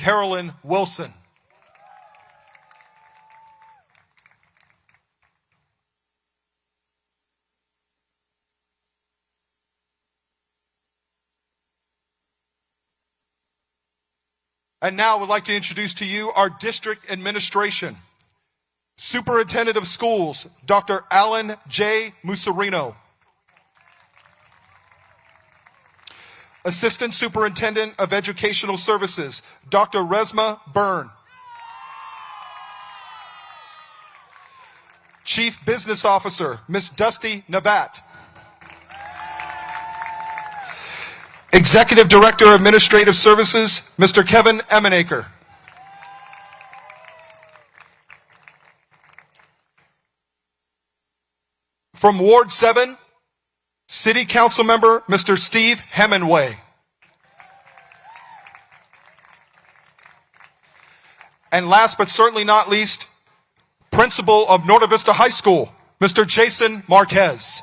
Carolyn Wilson. And now I would like to introduce to you our district administration. Superintendent of Schools, Dr. Alan J. Musarino. Assistant Superintendent of Educational Services, Dr. Resma Byrne. Chief Business Officer, Ms. Dusty Navat. Executive Director of Administrative Services, Mr. Kevin Emenaker. From Ward 7, City Council Member, Mr. Steve Hemingway. And last but certainly not least, Principal of Norte Vista High School, Mr. Jason Marquez.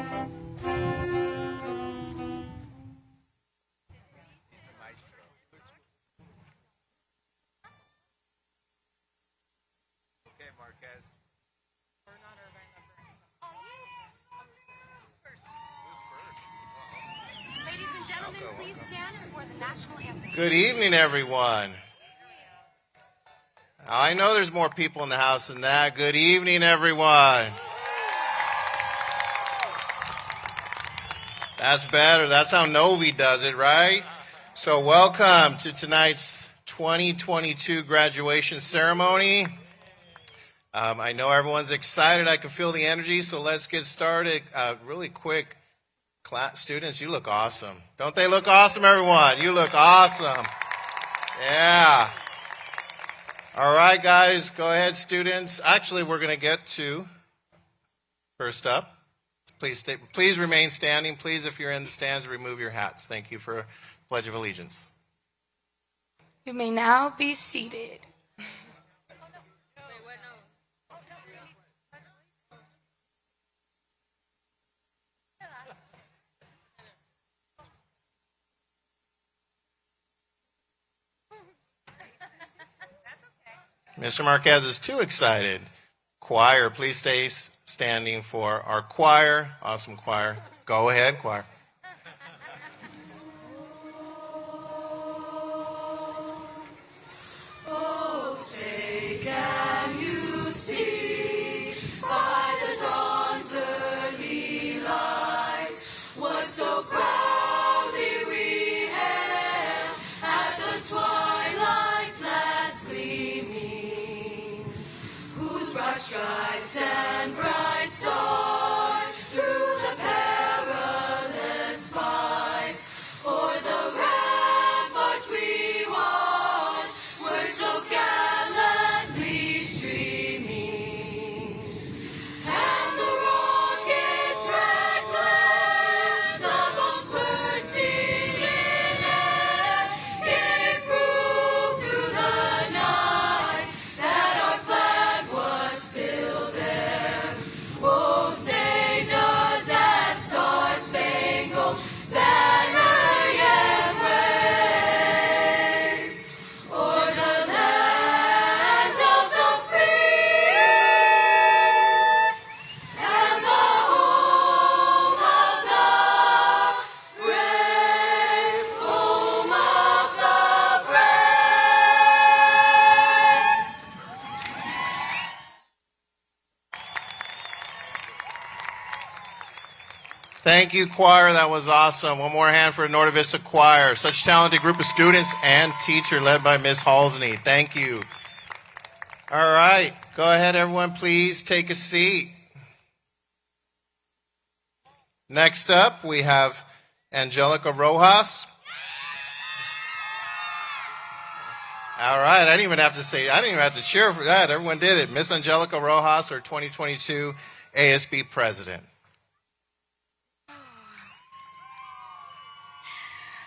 Ladies and gentlemen, please stand for the national anthem. Good evening, everyone. I know there's more people in the house than that. Good evening, everyone. That's better. That's how Novi does it, right? So welcome to tonight's 2022 graduation ceremony. I know everyone's excited. I can feel the energy, so let's get started. Really quick, students, you look awesome. Don't they look awesome, everyone? You look awesome. Yeah. All right, guys, go ahead, students. Actually, we're going to get to, first up, please remain standing. Please, if you're in the stands, remove your hats. Thank you for Pledge of Allegiance. You may now be seated. Mr. Marquez is too excited. Choir, please stay standing for our choir. Awesome choir. Go ahead, choir. Oh, say, can you see by the dawn's early light what so proudly we hailed at the twilight's last gleaming, whose bright stripes and bright stars through the perilous fight o'er the ramparts we watched were so gallantly streaming, and the rocket's red glare, the bombs bursting in air, gave proof through the night that our flag was still there. Oh, say does that star-spangled banner yet wave o'er the land of the free and the home of the brave, home of the brave. Thank you, choir. That was awesome. One more hand for Norte Vista Choir. Such a talented group of students and teacher led by Miss Halsney. Thank you. All right. Go ahead, everyone. Please take a seat. Next up, we have Angelica Rojas. All right. I didn't even have to cheer for that. Everyone did it. Miss Angelica Rojas, our 2022 ASB president.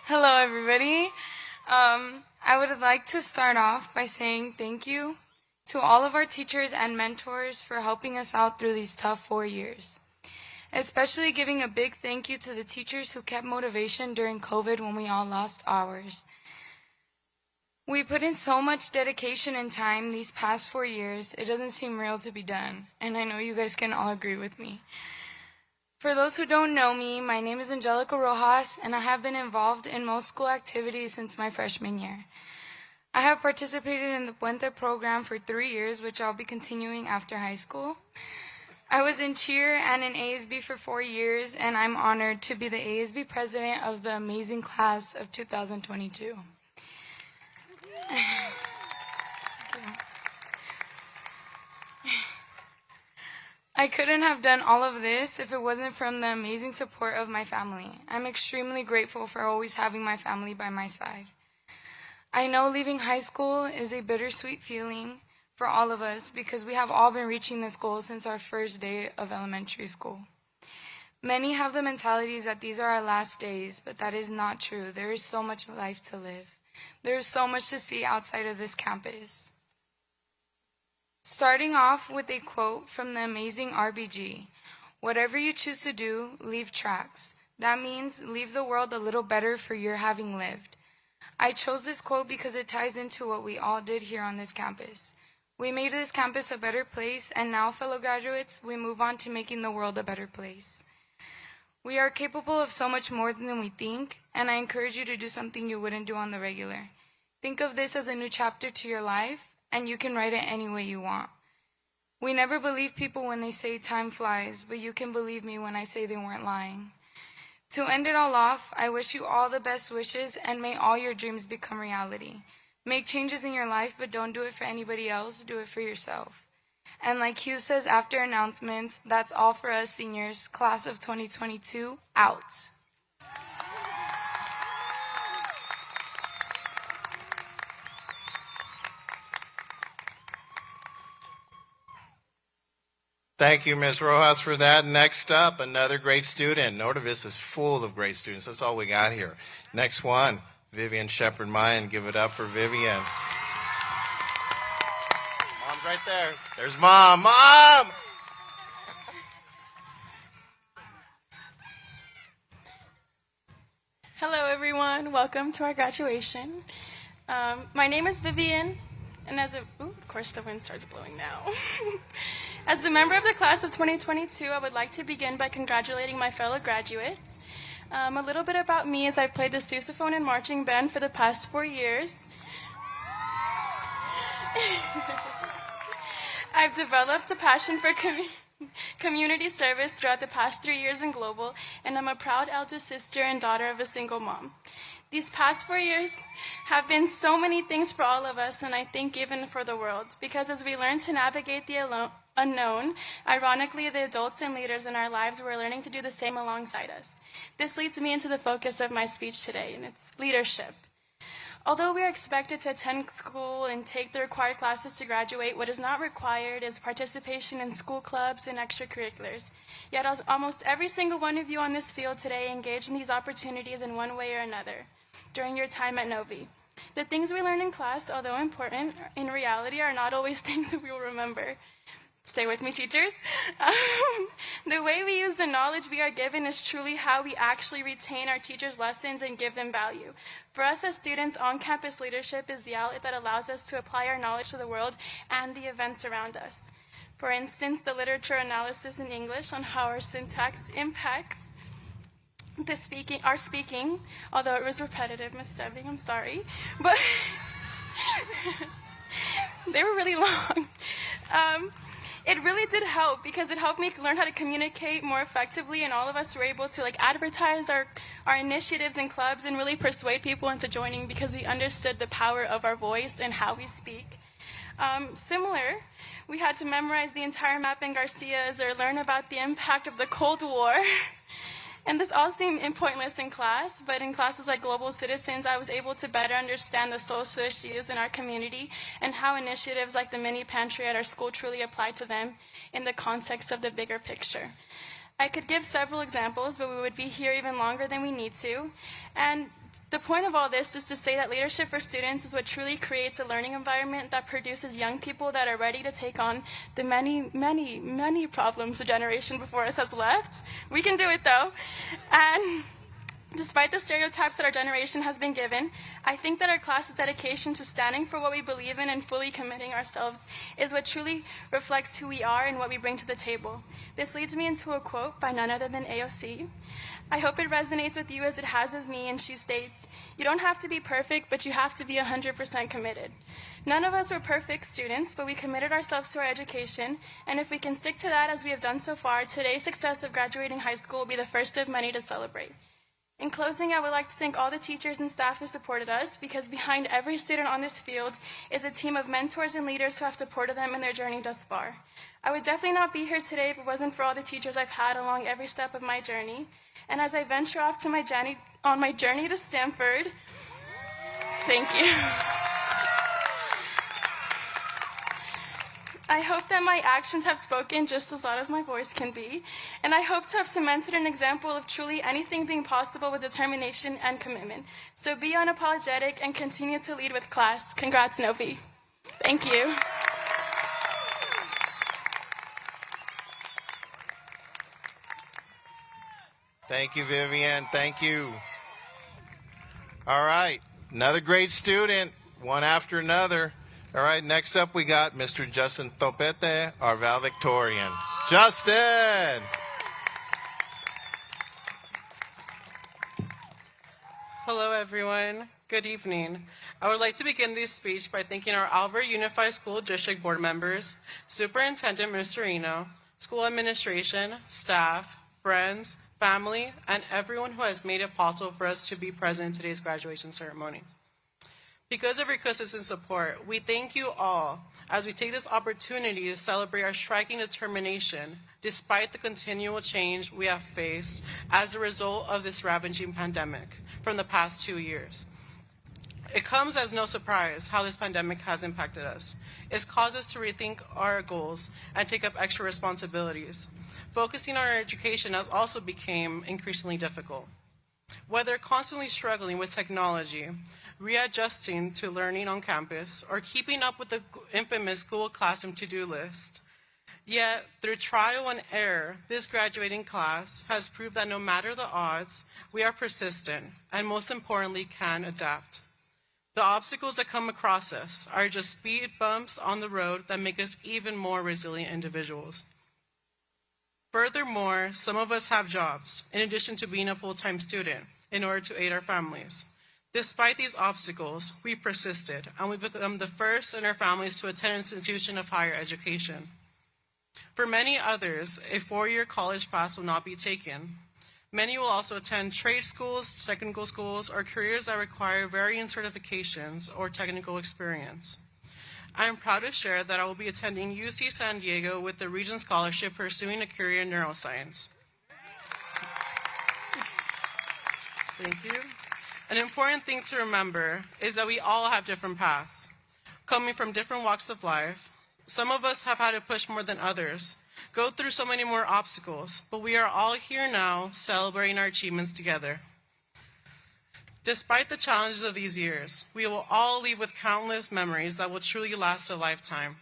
Hello, everybody. I would like to start off by saying thank you to all of our teachers and mentors for helping us out through these tough 4 years. Especially giving a big thank you to the teachers who kept motivation during COVID when we all lost ours. We put in so much dedication and time these past 4 years, it doesn't seem real to be done. And I know you guys can all agree with me. For those who don't know me, my name is Angelica Rojas, and I have been involved in most school activities since my freshman year. I have participated in the Puente program for 3 years, which I'll be continuing after high school. I was in cheer and in ASB for 4 years, and I'm honored to be the ASB president of the amazing class of 2022. I couldn't have done all of this if it wasn't from the amazing support of my family. I'm extremely grateful for always having my family by my side. I know leaving high school is a bittersweet feeling for all of us because we have all been reaching this goal since our first day of elementary school. Many have the mentalities that these are our last days, but that is not true. There is so much life to live. There is so much to see outside of this campus. Starting off with a quote from the amazing RBG. Whatever you choose to do, leave tracks. That means leave the world a little better for your having lived. I chose this quote because it ties into what we all did here on this campus. We made this campus a better place, and now, fellow graduates, we move on to making the world a better place. We are capable of so much more than we think, and I encourage you to do something you wouldn't do on the regular. Think of this as a new chapter to your life, and you can write it any way you want. We never believe people when they say time flies, but you can believe me when I say they weren't lying. To end it all off, I wish you all the best wishes, and may all your dreams become reality. Make changes in your life, but don't do it for anybody else, do it for yourself. And like Hugh says after announcements, that's all for us seniors, class of 2022, out. Thank you, Ms. Rojas, for that. Next up, another great student. Norte Vista is full of great students. That's all we got here. Next one, Vivian Shepard-Mayan. Give it up for Vivian. Mom's right there. There's Mom. Mom! Hello, everyone. Welcome to our graduation. My name is Vivian, and of course the wind starts blowing now. As a member of the class of 2022, I would like to begin by congratulating my fellow graduates. A little bit about me is I've played the sousaphone and marching band for the past 4 years. I've developed a passion for community service throughout the past 3 years in Global, and I'm a proud eldest sister and daughter of a single mom. These past 4 years have been so many things for all of us, and I think even for the world, because as we learn to navigate the unknown, ironically, the adults and leaders in our lives were learning to do the same alongside us. This leads me into the focus of my speech today, and it's leadership. Although we are expected to attend school and take the required classes to graduate, what is not required is participation in school clubs and extracurriculars. Yet almost every single one of you on this field today engaged in these opportunities in one way or another during your time at Novi. The things we learn in class, although important, in reality are not always things we will remember. Stay with me, teachers. The way we use the knowledge we are given is truly how we actually retain our teachers' lessons and give them value. For us as students, on-campus leadership is the outlet that allows us to apply our knowledge to the world and the events around us. For instance, the literature analysis in English on how our syntax impacts our speaking, although it was repetitive, Ms. Stebbing, I'm sorry, but they were really long. It really did help because it helped me learn how to communicate more effectively, and all of us were able to advertise our initiatives and clubs and really persuade people into joining because we understood the power of our voice and how we speak. Similar, we had to memorize the entire map in Garcia's or learn about the impact of the Cold War. And this all seemed pointless in class, but in classes like Global Citizens, I was able to better understand the social issues in our community and how initiatives like the mini pantry at our school truly apply to them in the context of the bigger picture. I could give several examples, but we would be here even longer than we need to. And the point of all this is to say that leadership for students is what truly creates a learning environment that produces young people that are ready to take on the many, many, many problems the generation before us has left. We can do it, though. And despite the stereotypes that our generation has been given, I think that our class's dedication to standing for what we believe in and fully committing ourselves is what truly reflects who we are and what we bring to the table. This leads me into a quote by none other than AOC. I hope it resonates with you as it has with me, and she states, "You don't have to be perfect, but you have to be 100% committed." None of us were perfect students, but we committed ourselves to our education, and if we can stick to that as we have done so far, today's success of graduating high school will be the first of many to celebrate. In closing, I would like to thank all the teachers and staff who supported us, because behind every student on this field is a team of mentors and leaders who have supported them in their journey thus far. I would definitely not be here today if it wasn't for all the teachers I've had along every step of my journey. And as I venture off to on my journey to Stanford, thank you. I hope that my actions have spoken just as loud as my voice can be, and I hope to have cemented an example of truly anything being possible with determination and commitment. So be unapologetic and continue to lead with class. Congrats, Novi. Thank you. Thank you, Vivian. Thank you. All right. Another great student, one after another. All right. Next up, we got Mr. Justin Topete, our valedictorian. Justin. Hello, everyone. Good evening. I would like to begin this speech by thanking our Alvord Unified School District Board members, Superintendent Mr. Reno, school administration, staff, friends, family, and everyone who has made it possible for us to be present in today's graduation ceremony. Because of your consistent support, we thank you all as we take this opportunity to celebrate our striking determination despite the continual change we have faced as a result of this ravaging pandemic from the past 2 years. It comes as no surprise how this pandemic has impacted us. It's caused us to rethink our goals and take up extra responsibilities. Focusing on our education has also become increasingly difficult. Whether constantly struggling with technology, readjusting to learning on campus, or keeping up with the infamous Google Classroom to-do list. Yet, through trial and error, this graduating class has proved that no matter the odds, we are persistent and most importantly can adapt. The obstacles that come across us are just speed bumps on the road that make us even more resilient individuals. Furthermore, some of us have jobs, in addition to being a full-time student, in order to aid our families. Despite these obstacles, we persisted, and we become the first in our families to attend an institution of higher education. For many others, a 4-year college path will not be taken. Many will also attend trade schools, technical schools, or careers that require varying certifications or technical experience. I am proud to share that I will be attending UC San Diego with the Regent Scholarship pursuing a career in neuroscience. Thank you. An important thing to remember is that we all have different paths, coming from different walks of life. Some of us have had to push more than others, go through so many more obstacles, but we are all here now celebrating our achievements together. Despite the challenges of these years, we will all leave with countless memories that will truly last a lifetime.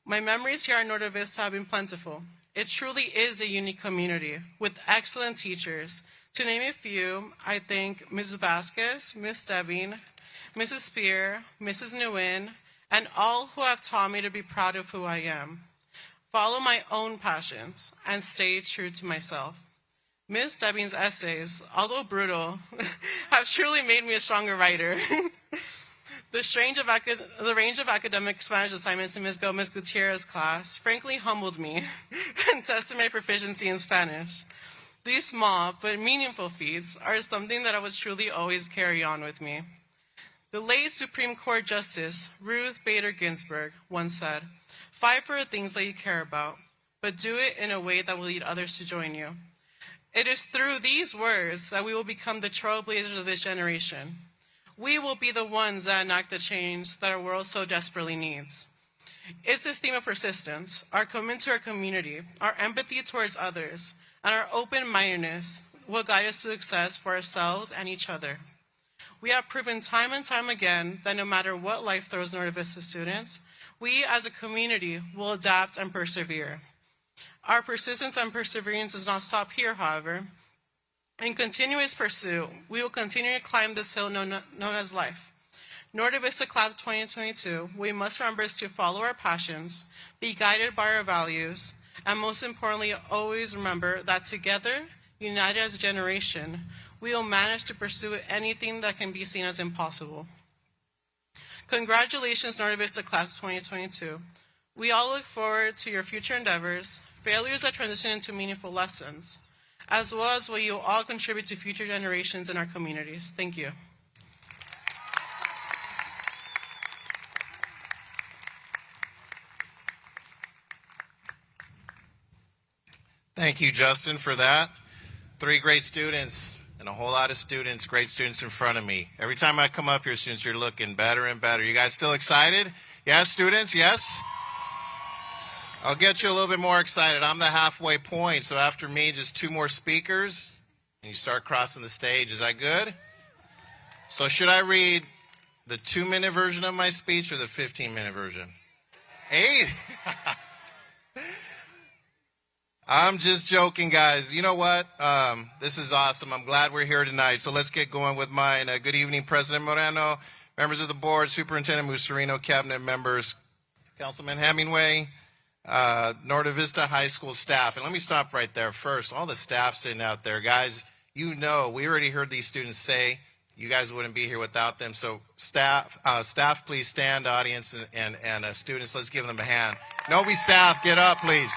My memories here at Norte Vista have been plentiful. It truly is a unique community with excellent teachers. To name a few, I thank Mrs. Vasquez, Ms. Devine, Mrs. Spear, Mrs. Nguyen, and all who have taught me to be proud of who I am, follow my own passions, and stay true to myself. Ms. Devine's essays, although brutal, have truly made me a stronger writer. The range of academic Spanish assignments in Ms. Gomez Gutierrez's class frankly humbled me and tested my proficiency in Spanish. These small but meaningful feats are something that I will truly always carry on with me. The late Supreme Court Justice Ruth Bader Ginsburg once said, "Fight for the things that you care about, but do it in a way that will lead others to join you." It is through these words that we will become the trailblazers of this generation. We will be the ones that enact the change that our world so desperately needs. It's this theme of persistence, our commitment to our community, our empathy towards others, and our open-mindedness will guide us to success for ourselves and each other. We have proven time and time again that no matter what life throws Norte Vista students, we as a community will adapt and persevere. Our persistence and perseverance does not stop here, however. In continuous pursuit, we will continue to climb this hill known as life. Norte Vista Class of 2022, we must remember to follow our passions, be guided by our values, and most importantly, always remember that together, united as a generation, we will manage to pursue anything that can be seen as impossible. Congratulations, Norte Vista Class of 2022. We all look forward to your future endeavors, failures that transition into meaningful lessons, as well as what you will all contribute to future generations in our communities. Thank you. Thank you, Justin, for that. 3 great students and a whole lot of students, great students in front of me. Every time I come up here, students, you're looking better and better. You guys still excited? Yes, students? Yes? I'll get you a little bit more excited. I'm the halfway point, so after me, just 2 more speakers, and you start crossing the stage. Is that good? So should I read the 2-minute version of my speech or the 15-minute version? 8? I'm just joking, guys. You know what? This is awesome. I'm glad we're here tonight. So let's get going with mine. Good evening, President Moreno, members of the board, Superintendent Mussolino, cabinet members, Councilman Hemingway, Norte Vista High School staff. And let me stop right there first. All the staff sitting out there, guys, you know, we already heard these students say you guys wouldn't be here without them. So staff, please stand, audience, and students, let's give them a hand. Novi staff, get up, please.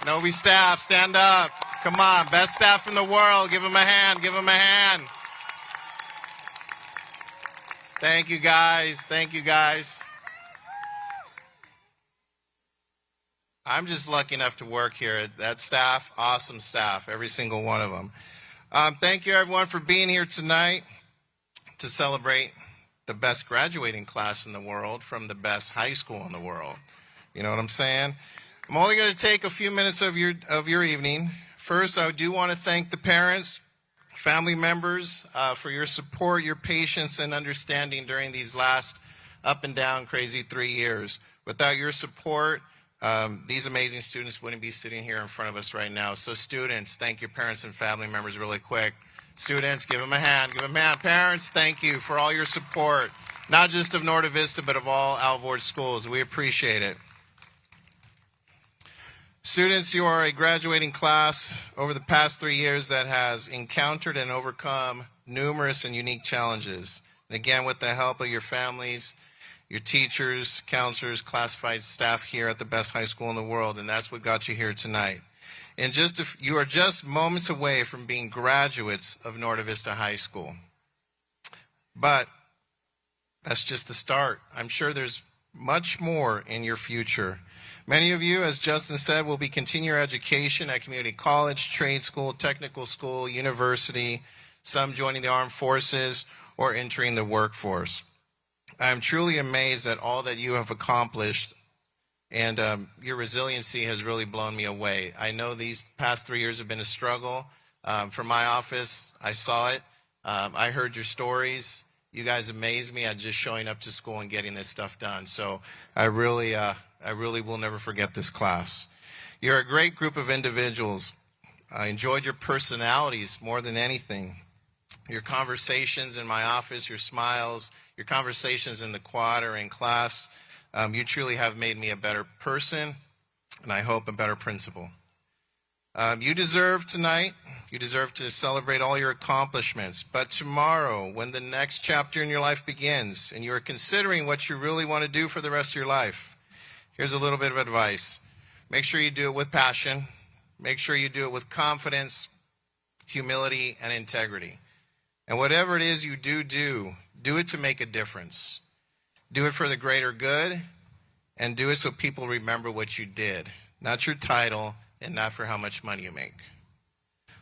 Novi staff, stand up. Come on, best staff in the world. Give them a hand, give them a hand. Thank you, guys. Thank you, guys. I'm just lucky enough to work here. That staff, awesome staff, every single one of them. Thank you, everyone, for being here tonight to celebrate the best graduating class in the world from the best high school in the world. You know what I'm saying? I'm only going to take a few minutes of your evening. First, I do want to thank the parents, family members for your support, your patience, and understanding during these last up and down crazy 3 years. Without your support, these amazing students wouldn't be sitting here in front of us right now. So students, thank your parents and family members really quick. Students, give them a hand. Give them a hand. Parents, thank you for all your support, not just of Norte Vista, but of all Alvord schools. We appreciate it. Students, you are a graduating class over the past 3 years that has encountered and overcome numerous and unique challenges. And again, with the help of your families, your teachers, counselors, classified staff here at the best high school in the world, and that's what got you here tonight. And you are just moments away from being graduates of Norte Vista High School. But that's just the start. I'm sure there's much more in your future. Many of you, as Justin said, will be continuing your education at community college, trade school, technical school, university, some joining the armed forces or entering the workforce. I am truly amazed at all that you have accomplished, and your resiliency has really blown me away. I know these past 3 years have been a struggle. From my office, I saw it. I heard your stories. You guys amaze me at just showing up to school and getting this stuff done. So I really will never forget this class. You're a great group of individuals. I enjoyed your personalities more than anything. Your conversations in my office, your smiles, your conversations in the quad or in class, you truly have made me a better person, and I hope a better principal. You deserve tonight, you deserve to celebrate all your accomplishments, but tomorrow, when the next chapter in your life begins, and you are considering what you really want to do for the rest of your life, here's a little bit of advice. Make sure you do it with passion. Make sure you do it with confidence, humility, and integrity. And whatever it is you do it to make a difference. Do it for the greater good, and do it so people remember what you did, not your title, and not for how much money you make.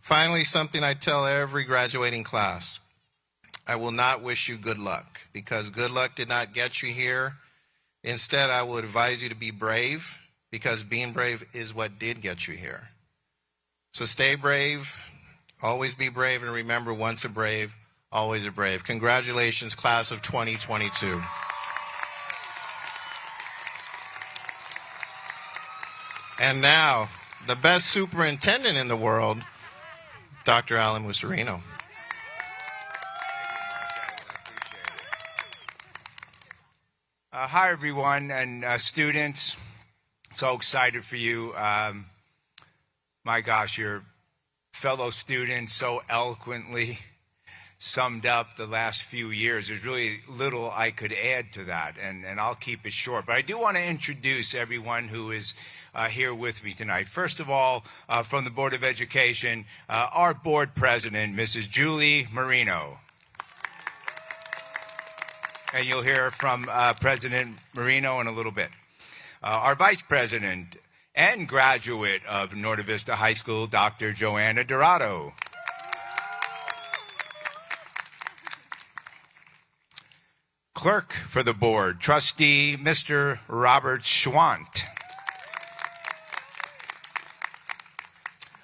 Finally, something I tell every graduating class. I will not wish you good luck, because good luck did not get you here. Instead, I will advise you to be brave, because being brave is what did get you here. So stay brave, always be brave, and remember, once a brave, always a brave. Congratulations, class of 2022. And now, the best superintendent in the world, Dr. Alan Mussolino. Hi, everyone, and students. So excited for you. My gosh, your fellow students so eloquently summed up the last few years. There's really little I could add to that, and I'll keep it short. But I do want to introduce everyone who is here with me tonight. First of all, from the Board of Education, our board president, Mrs. Julie Marino. And you'll hear from President Marino in a little bit. Our vice president and graduate of Norte Vista High School, Dr. Joanna Dorado. Clerk for the board, Trustee Mr. Robert Schwant.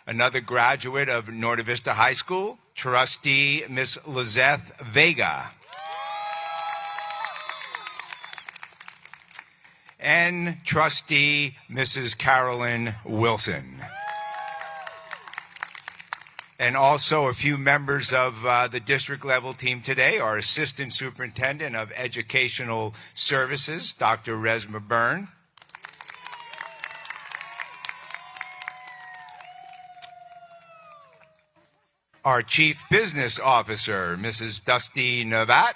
Another graduate of Norte Vista High School, Trustee Ms. Lizeth Vega. And Trustee Mrs. Carolyn Wilson. And also a few members of the district level team today, our Assistant Superintendent of Educational Services, Dr. Resma Byrne. Our Chief Business Officer, Mrs. Dusty Navat.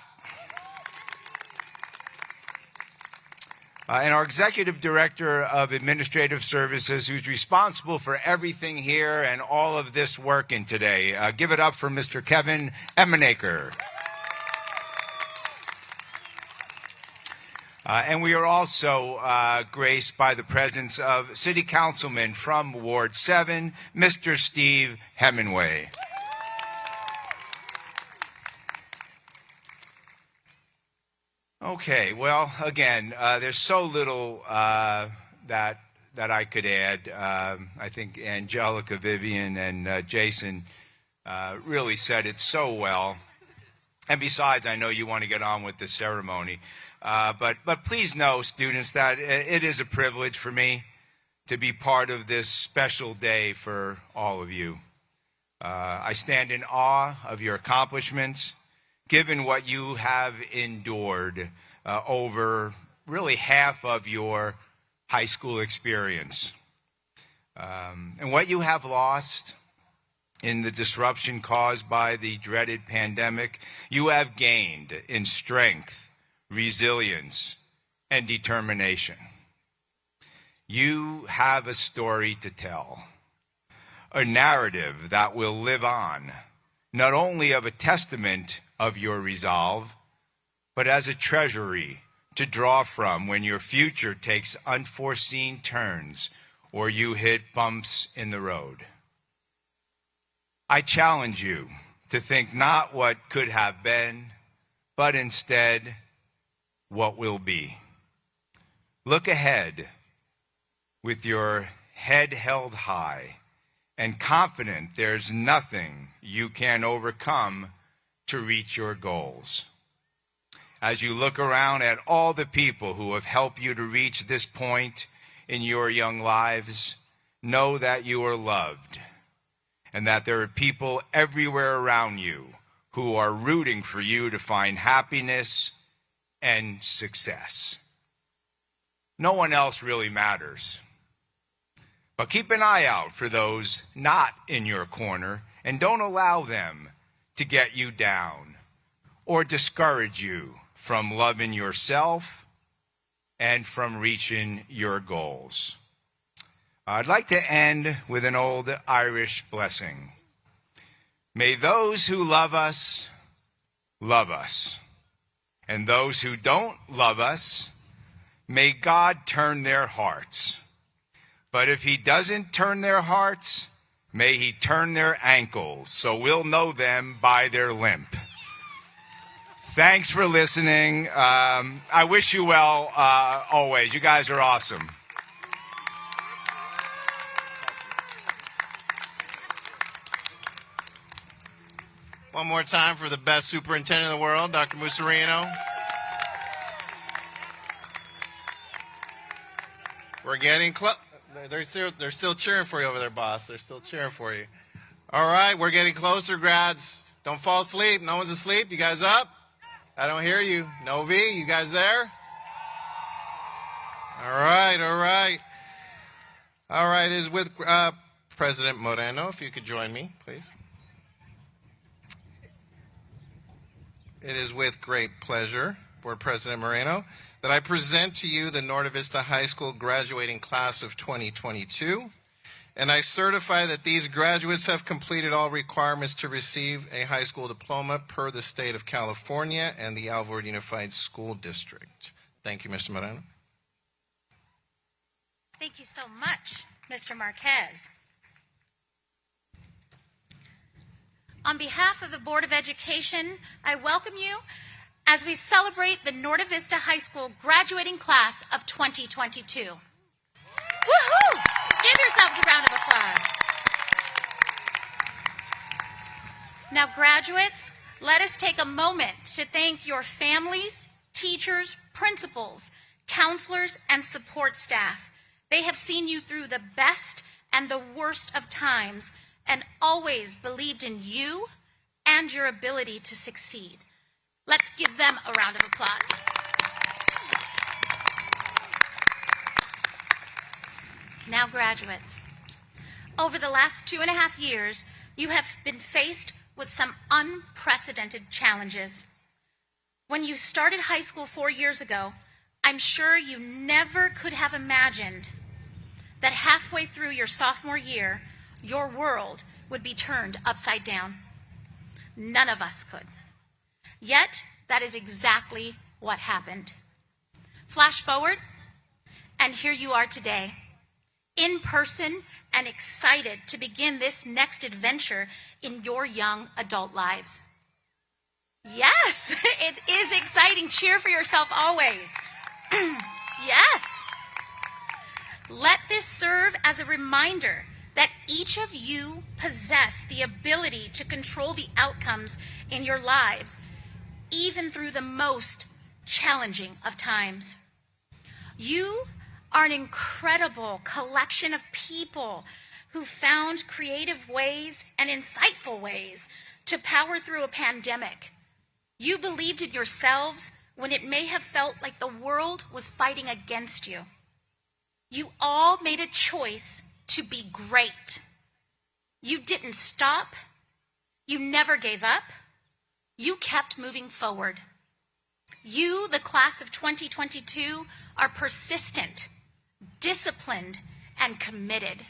And our Executive Director of Administrative Services, who's responsible for everything here and all of this working today. Give it up for Mr. Kevin Emenaker. And we are also graced by the presence of City Councilman from Ward 7, Mr. Steve Hemingway. Okay, well, again, there's so little that I could add. I think Angelica, Vivian, and Jason really said it so well. And besides, I know you want to get on with the ceremony. But please know, students, that it is a privilege for me to be part of this special day for all of you. I stand in awe of your accomplishments, given what you have endured over really half of your high school experience. And what you have lost in the disruption caused by the dreaded pandemic, you have gained in strength, resilience, and determination. You have a story to tell, a narrative that will live on, not only of a testament of your resolve, but as a treasury to draw from when your future takes unforeseen turns or you hit bumps in the road. I challenge you to think not what could have been, but instead what will be. Look ahead with your head held high and confident there's nothing you can overcome to reach your goals. As you look around at all the people who have helped you to reach this point in your young lives, know that you are loved and that there are people everywhere around you who are rooting for you to find happiness and success. No one else really matters. But keep an eye out for those not in your corner and don't allow them to get you down or discourage you from loving yourself and from reaching your goals. I'd like to end with an old Irish blessing. May those who love us, and those who don't love us, may God turn their hearts. But if he doesn't turn their hearts, may he turn their ankles, so we'll know them by their limp. Thanks for listening. I wish you well always. You guys are awesome. One more time for the best superintendent in the world, Dr. Musarino. We're getting close. They're still cheering for you over there, boss. They're still cheering for you. All right, we're getting closer, grads. Don't fall asleep. No one's asleep. You guys up? I don't hear you. No V, you guys there? All right, all right. All right, it is with President Moreno. If you could join me, please. It is with great pleasure, Board President Moreno, that I present to you the Norte Vista High School graduating class of 2022, and I certify that these graduates have completed all requirements to receive a high school diploma per the state of California and the Alvord Unified School District. Thank you, Mr. Moreno. Thank you so much, Mr. Marquez. On behalf of the Board of Education, I welcome you as we celebrate the Norte Vista High School graduating class of 2022. Woohoo! Give yourselves a round of applause. Now, graduates, let us take a moment to thank your families, teachers, principals, counselors, and support staff. They have seen you through the best and the worst of times and always believed in you and your ability to succeed. Let's give them a round of applause. Now, graduates, over the last 2.5 years, you have been faced with some unprecedented challenges. When you started high school 4 years ago, I'm sure you never could have imagined that halfway through your sophomore year, your world would be turned upside down. None of us could. Yet, that is exactly what happened. Flash forward, and here you are today, in person and excited to begin this next adventure in your young adult lives. Yes, it is exciting. Cheer for yourself always. Yes. Let this serve as a reminder that each of you possess the ability to control the outcomes in your lives, even through the most challenging of times. You are an incredible collection of people who found creative ways and insightful ways to power through a pandemic. You believed in yourselves when it may have felt like the world was fighting against you. You all made a choice to be great. You didn't stop. You never gave up. You kept moving forward. You, the class of 2022, are persistent, disciplined, and committed.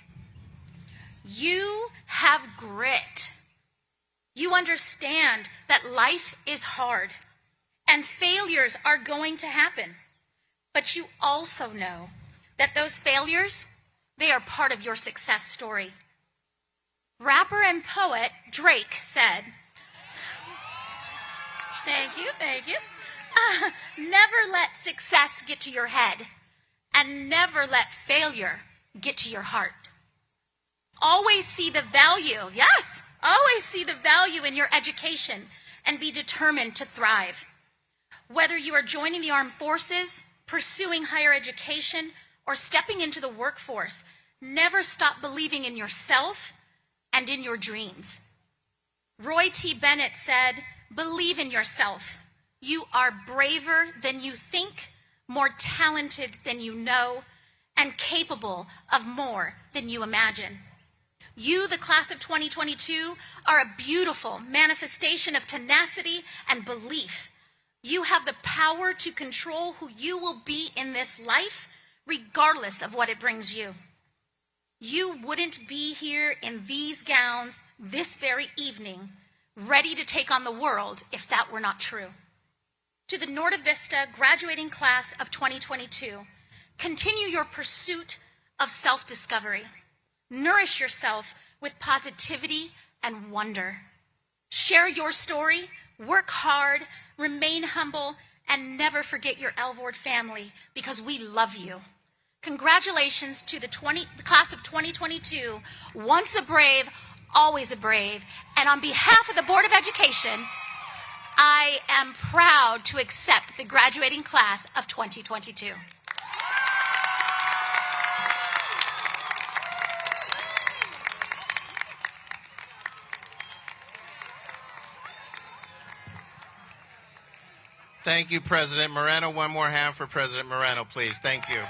You have grit. You understand that life is hard and failures are going to happen. But you also know that those failures, they are part of your success story. Rapper and poet Drake said, thank you. Never let success get to your head, and never let failure get to your heart. Always see the value, yes, always see the value in your education and be determined to thrive. Whether you are joining the armed forces, pursuing higher education, or stepping into the workforce, never stop believing in yourself and in your dreams. Roy T. Bennett said, "Believe in yourself. You are braver than you think, more talented than you know, and capable of more than you imagine." You, the class of 2022, are a beautiful manifestation of tenacity and belief. You have the power to control who you will be in this life, regardless of what it brings you. You wouldn't be here in these gowns this very evening, ready to take on the world if that were not true. To the Norte Vista graduating class of 2022, continue your pursuit of self-discovery. Nourish yourself with positivity and wonder. Share your story, work hard, remain humble, and never forget your Alvord family, because we love you. Congratulations to the class of 2022, once a brave, always a brave, and on behalf of the Board of Education, I am proud to accept the graduating class of 2022. Thank you, President Moreno. One more hand for President Moreno, please. Thank you.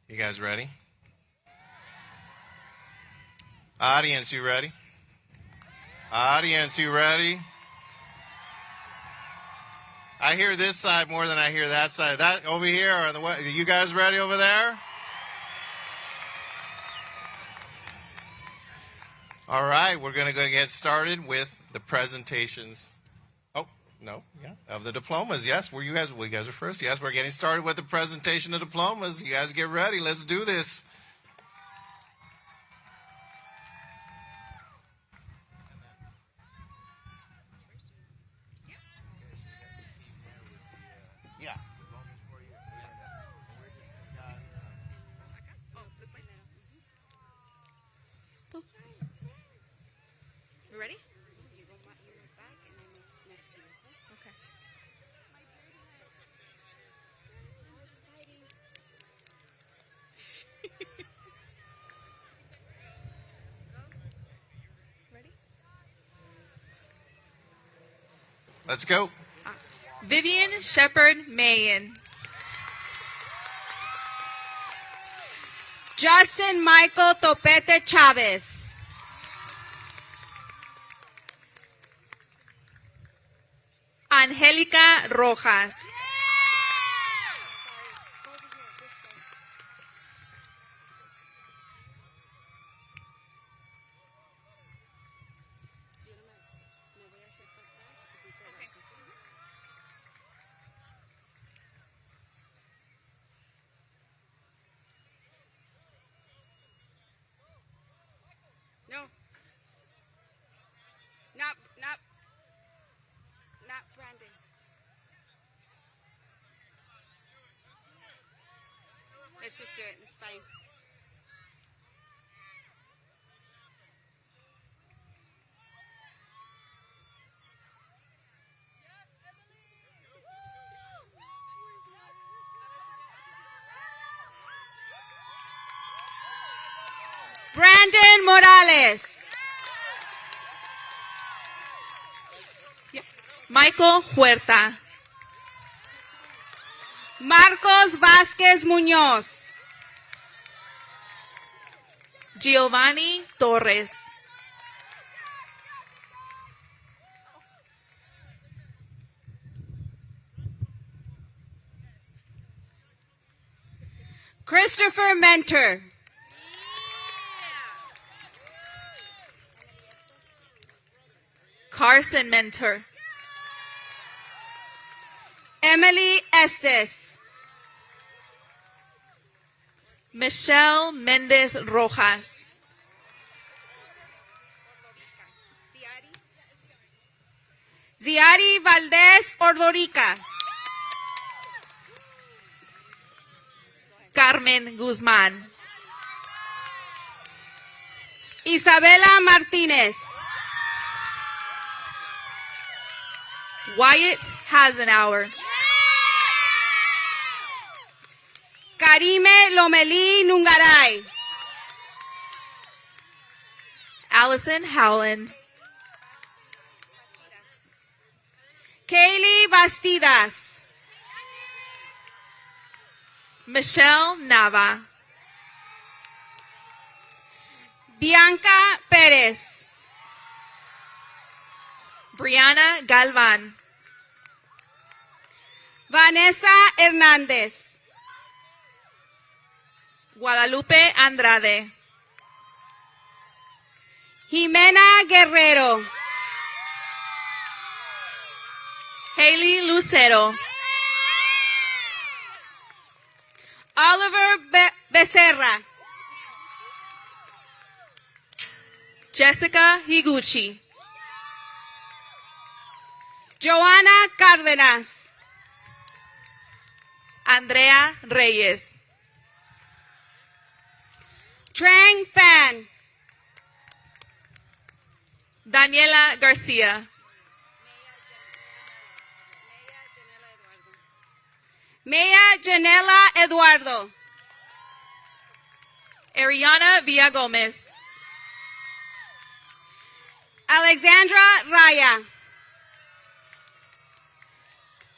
You guys ready? Audience, you ready? Audience, you ready? I hear this side more than I hear that side. That over here, or you guys ready over there? All right, we're going to go get started with the presentations. Oh, no, yeah, of the diplomas. Yes, you guys are first. Yes, we're getting started with the presentation of diplomas. You guys get ready. Let's do this. Yeah. You ready? Let's go. Vivian Shepard Mayen. Justin Michael Topete Chavez. Angélica Rojas. No. Not Brandon. Let's just do it. It's fine. Brandon Morales. Michael Huerta. Marcos Vázquez Muñoz. Giovanni Torres. Christopher Mentor. Carson Mentor. Emily Estes. Michelle Mendez Rojas. Ziari Valdez Ordorica. Carmen Guzman. Isabela Martínez. Wyatt Hasenauer. Karime Lomelí Nungaray. Allison Howland. Kaylee Bastidas. Michelle Nava. Bianca Pérez. Brianna Galvan. Vanessa Hernández. Guadalupe Andrade. Jimena Guerrero. Haley Lucero. Oliver Becerra. Jessica Higuchi. Joana Cárdenas. Andrea Reyes. Trang Fan. Daniela Garcia. Maya Janela Eduardo. Ariana Villagomez. Alexandra Raya.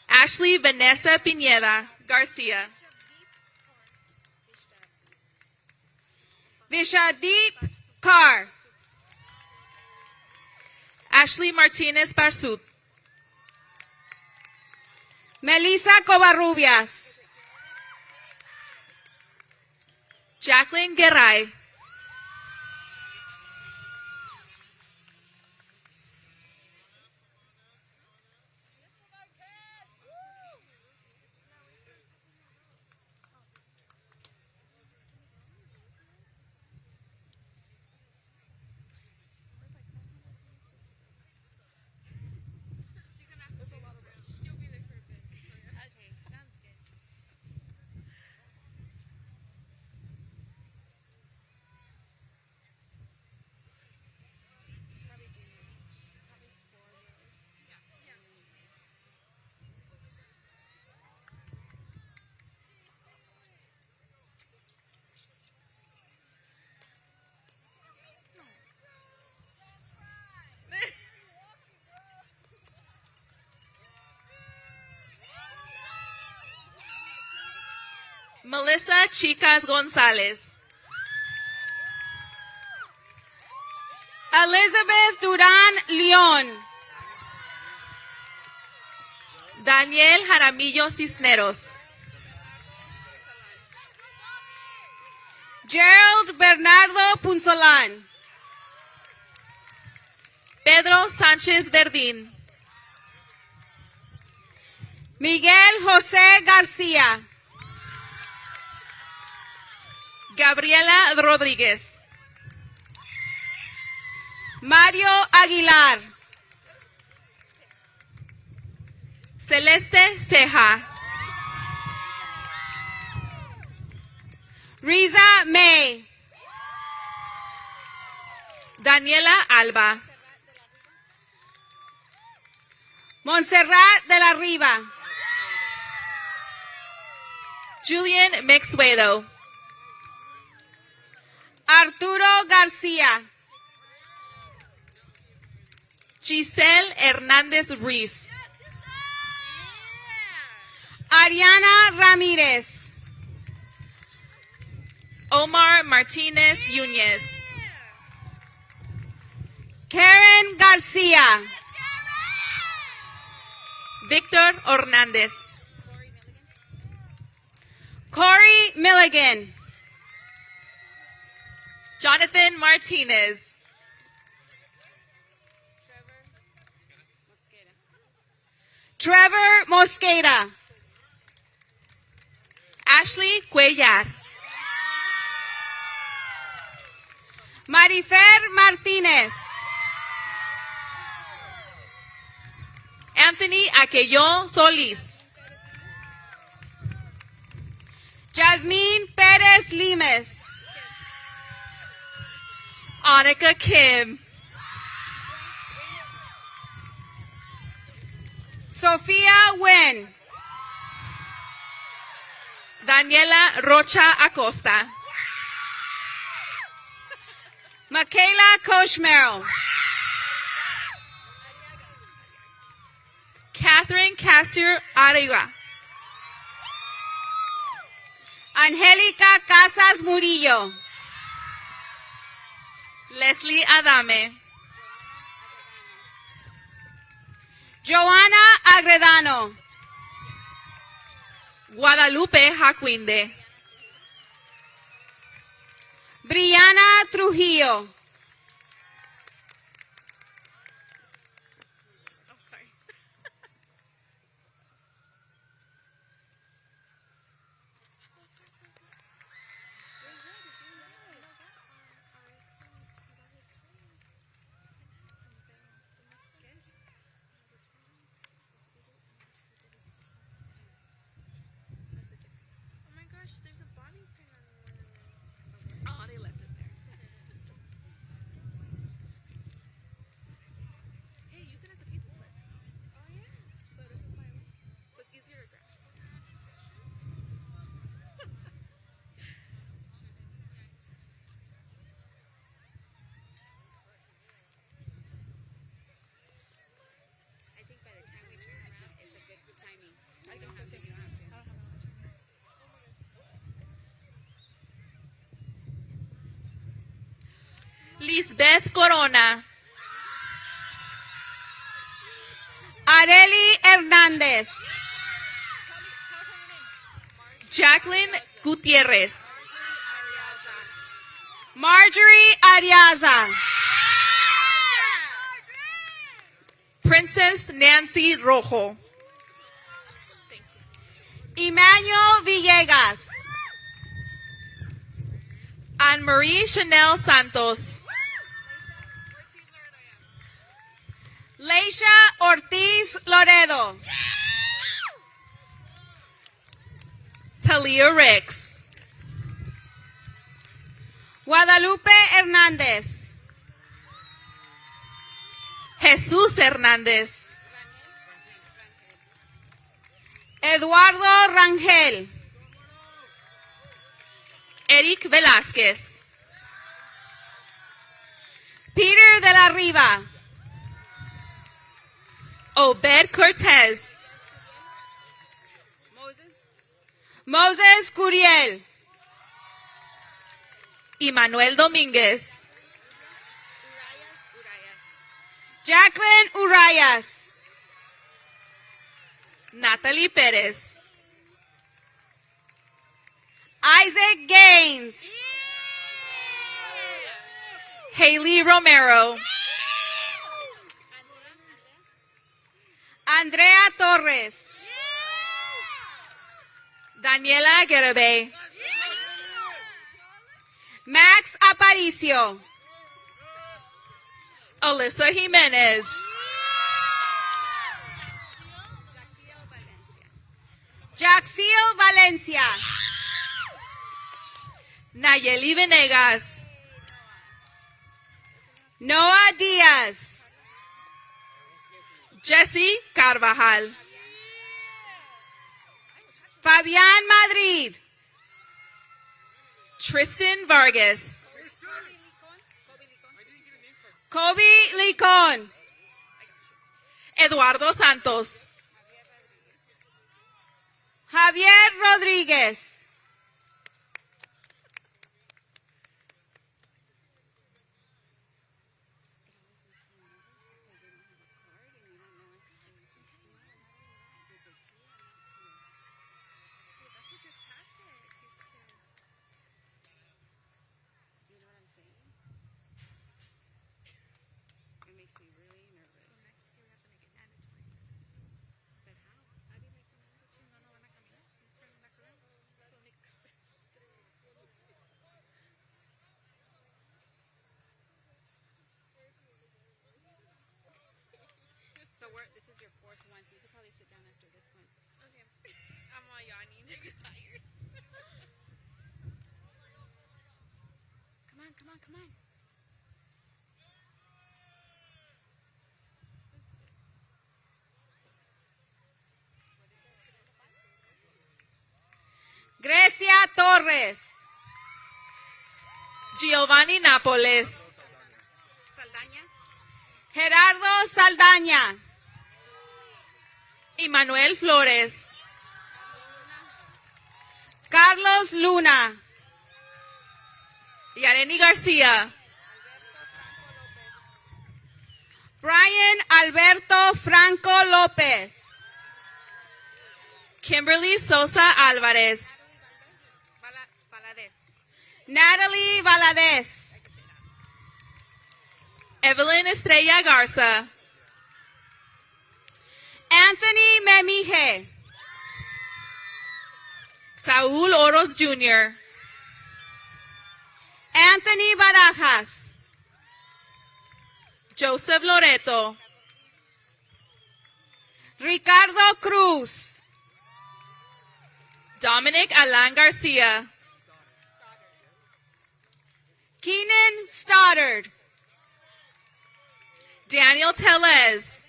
Ashley Vanessa Pineda Garcia. Vishadeep Kaur. Ashley Martinez Barsut. Melissa Covarrubias. Jacqueline Guerray. Melissa Chicas Gonzalez. Elizabeth Duran Leon. Daniel Jaramillo Cisneros. Gerald Bernardo Punzolan. Pedro Sánchez Verdín. Miguel José García. Gabriela Rodríguez. Mario Aguilar. Celeste Ceja. Riza May. Daniela Alba. Montserrat de la Riva. Julian Mixuedo. Arturo García. Giselle Hernández Ruiz. Ariana Ramírez. Omar Martínez Yúñez. Karen García. Víctor Hernández. Corey Milligan. Jonathan Martinez. Trevor Mosqueda. Ashley Cuellar. Marifer Martínez. Anthony Aquellón Solís. Jasmine Pérez Limes. Annika Kim. Sofía Wen. Daniela Rocha Acosta. Michaela Koshmerl. Catherine Cassier Arriba. Angélica Casas Murillo. Leslie Adame. Joana Agredano. Guadalupe Jacuinde. Brianna Trujillo. Lisbeth Corona. Areli Hernández. Jacqueline Gutierrez. Marjorie Ariaza. Princess Nancy Rojo. Emmanuel Villegas. Anne-Marie Chanel Santos. Leisha Ortiz Loredo. Talia Ricks. Guadalupe Hernández. Jesús Hernández. Eduardo Rangel. Eric Velázquez. Peter de la Riva. Obed Cortez. Moses Curiel. Emmanuel Domínguez. Jacqueline Urias. Natalie Pérez. Isaac Gaines. Haley Romero. Andrea Torres. Daniela Gerabay. Max Aparicio. Alyssa Jimenez. Jaxiel Valencia. Nayeli Venegas. Noah Diaz. Jesse Carvajal. Fabián Madrid. Tristan Vargas. Kobe Licon. Eduardo Santos. Javier Rodríguez. This is your fourth one, so you could probably sit down after this one. Okay. I'm all yawning. I get tired. Come on, come on, come on. Grecia Torres. Giovanni Nápoles. Saldaña. Gerardo Saldaña. Emmanuel Flores. Carlos Luna. Yareni García. Brian Alberto Franco López. Kimberly Sosa Álvarez. Natalie Valadez. Evelyn Estrella Garza. Anthony Memije. Saúl Oros Jr. Anthony Barajas. Joseph Loreto. Ricardo Cruz. Dominic Alan Garcia. Keenan Stoddard. Daniel Telez.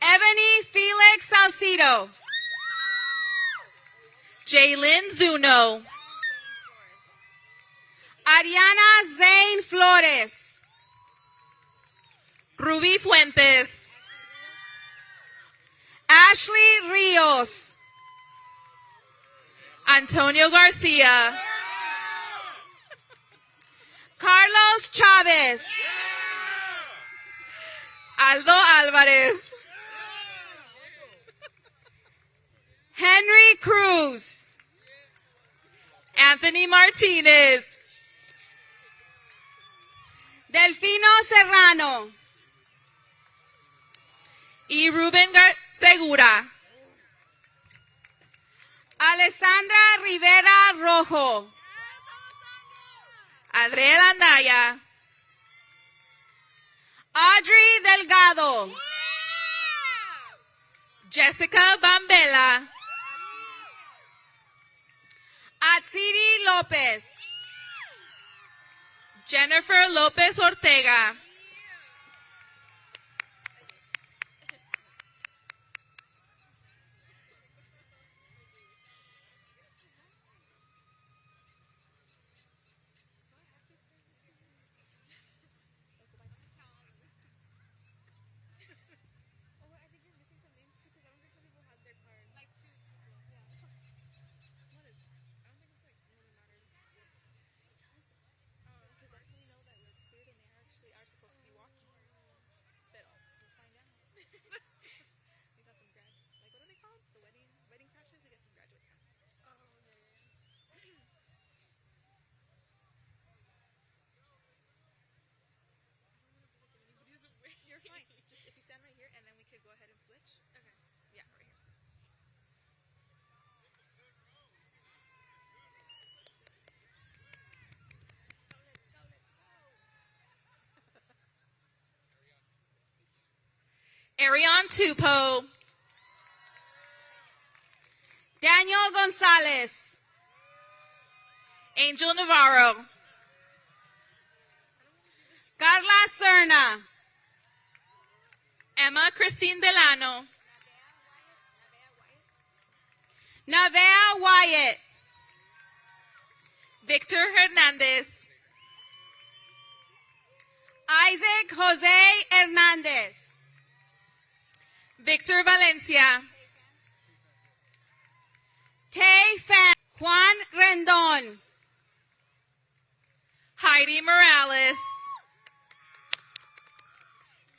Ebony Felix Salcido. Jalen Zuno. Ariana Zane Flores. Ruby Fuentes. Ashley Rios. Antonio Garcia. Carlos Chavez. Aldo Álvarez. Henry Cruz. Anthony Martinez. Delfino Serrano. Y Ruben Segura. Alessandra Rivera Rojo. Adriel Anaya. Audrey Delgado. Jessica Bambela. Atsiri López. Jennifer López Ortega. Arion Tupo. Daniel Gonzalez. Angel Navarro. Carla Serna. Emma Christine Delano. Navea Wyatt. Victor Hernandez. Isaac Jose Hernandez. Victor Valencia. Tay Fan. Juan Rendon. Heidi Morales.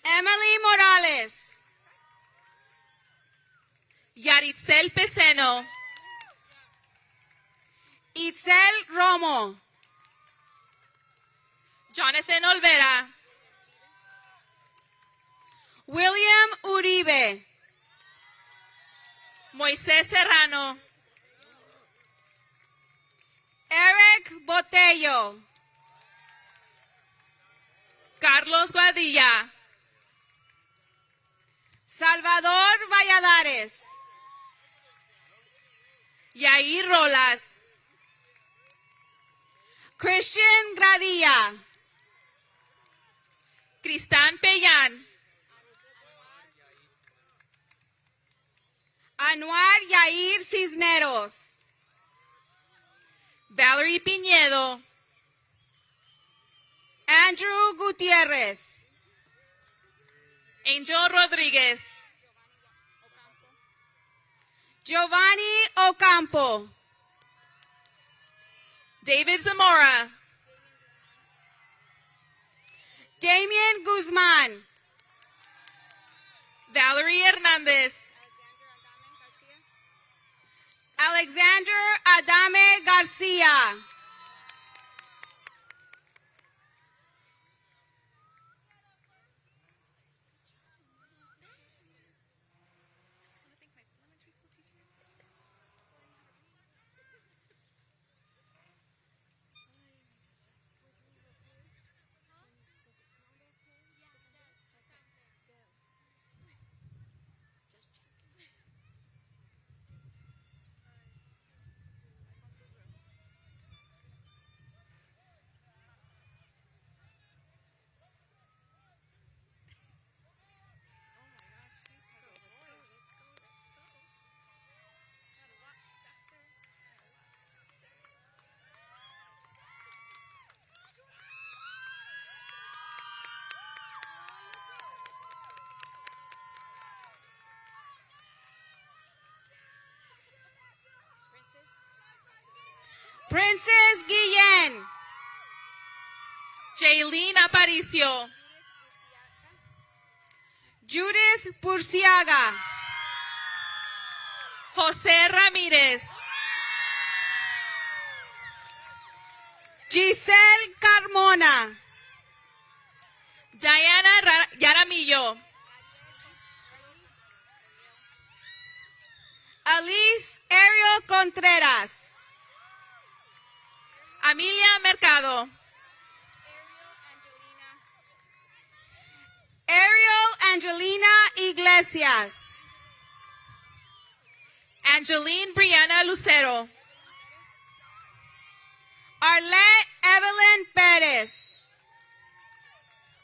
Emily Morales. Yaritzel Peceno. Itzel Romo. Jonathan Olvera. William Uribe. Moisés Serrano. Eric Botello. Carlos Guadilla. Salvador Valladares. Yair Rolas. Christian Gradilla. Cristán Pellán. Anuar Yair Cisneros. Valerie Piñedo. Andrew Gutierrez. Angel Rodríguez. Giovanni Ocampo. David Zamora. Damian Guzman. Valerie Hernandez. Alexander Adame Garcia. Princess Guillen. Jaylene Aparicio. Judith Purciaga. José Ramírez. Giselle Carmona. Diana Yaramillo. Alice Ariel Contreras. Amelia Mercado. Ariel Angelina Iglesias. Angeline Brianna Lucero. Arlette Evelyn Perez.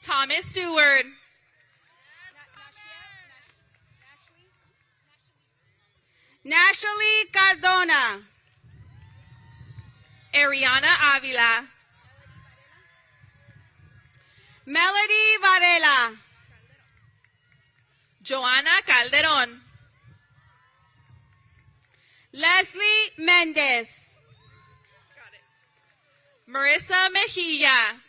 Thomas Stewart. Nashley Cardona. Ariana Avila. Melody Varela. Joana Calderon. Leslie Mendez. Marissa Mejia.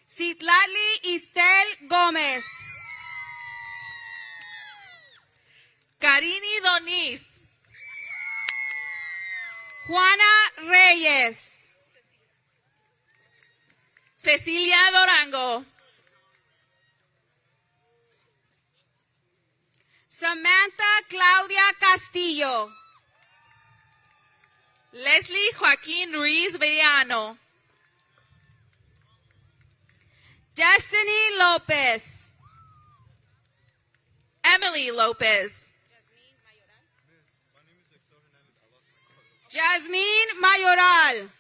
Citlali Istel Gómez. Karini Doniz. Juana Reyes. Cecilia Dorango. Samantha Claudia Castillo. Leslie Joaquín Ruiz Villano. Destiny Lopez. Emily Lopez. Jasmine Mayoral.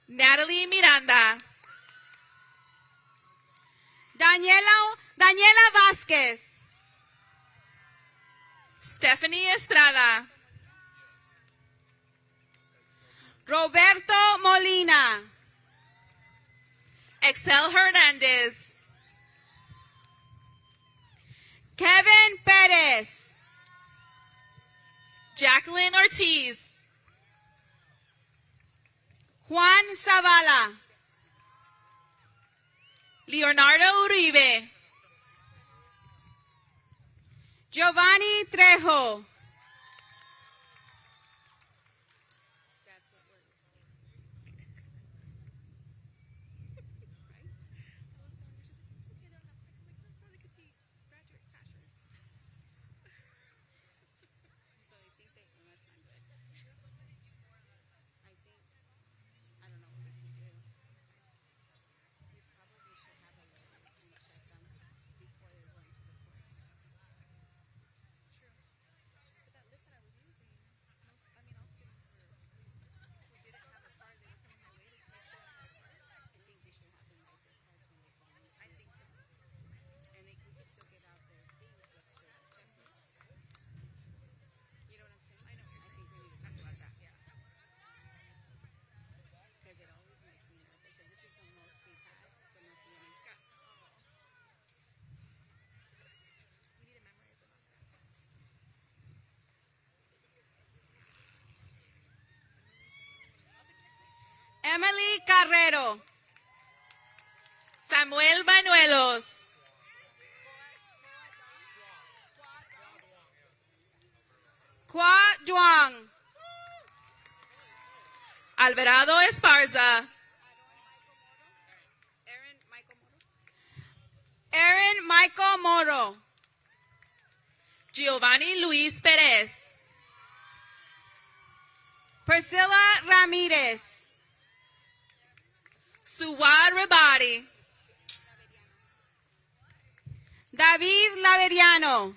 Natalie Miranda. Daniela Vázquez. Stephanie Estrada. Roberto Molina. Excel Hernandez. Kevin Perez. Jacqueline Ortiz. Juan Zavala. Leonardo Uribe. Giovanni Trejo. Emily Carrero. Samuel Banuelos. Kwa Duang. Alvarado Esparza. Aaron Michael Moro. Giovanni Luis Perez. Priscilla Ramirez. Suwad Rabadi. David Laveriano.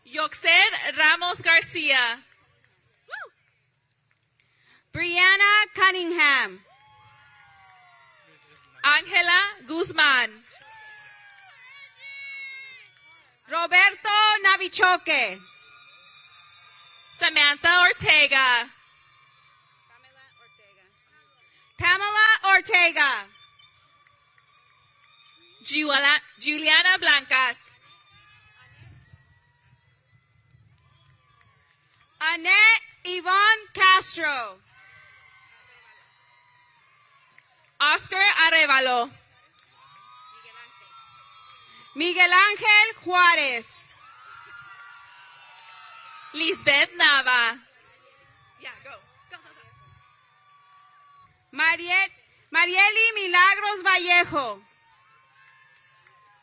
Yoxer Ramos Garcia. Brianna Cunningham. Angela Guzman. Roberto Navichoque. Samantha Ortega. Pamela Ortega. Juliana Blancas. Annette Yvonne Castro. Oscar Arevalo. Miguel Ángel Juárez. Lisbeth Nava. Yeah, go. Marieli Milagros Vallejo.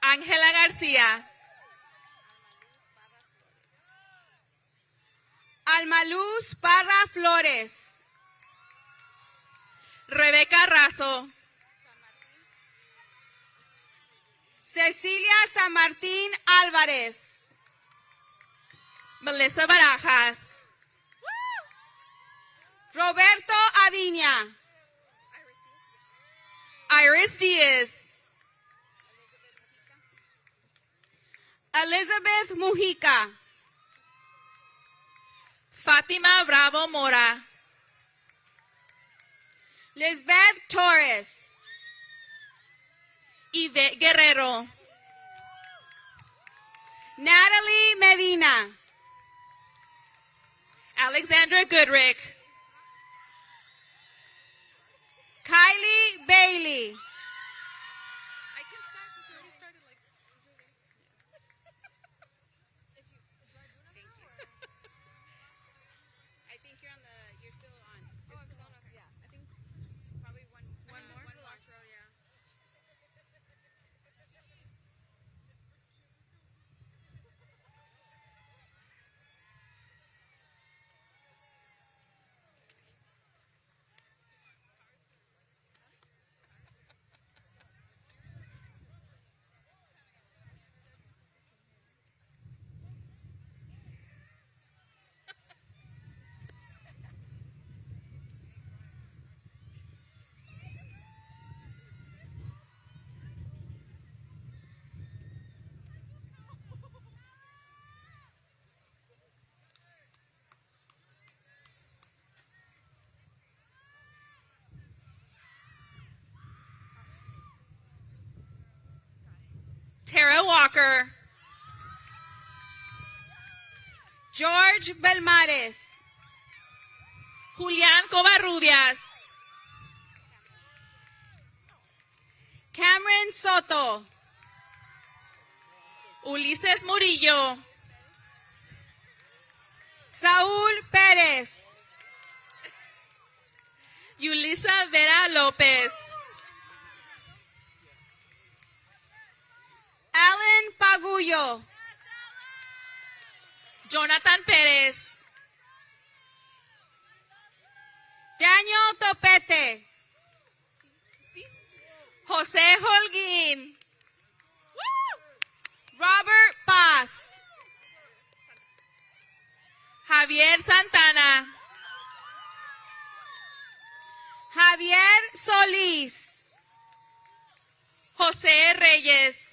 Ángela García. Almaluz Parra Flores. Rebeca Razo. Cecilia San Martín Álvarez. Melissa Barajas. Roberto Aviña. Iris Diaz. Elizabeth Mujica. Fátima Bravo Mora. Lisbeth Torres. Yvette Guerrero. Natalie Medina. Alexandra Goodrick. Kylie Bailey. I can start since you already started. I think you're still on. Oh, I'm still on. Okay. Yeah, I think probably one more. The last row, yeah. Tara Walker. George Belmares. Julián Covarrubias. Cameron Soto. Ulises Murillo. Saúl Pérez. Yulisa Vera López. Alan Pagullo. Jonathan Pérez. Daniel Topete. José Holguín. Robert Paz. Javier Santana. Javier Solís. José Reyes.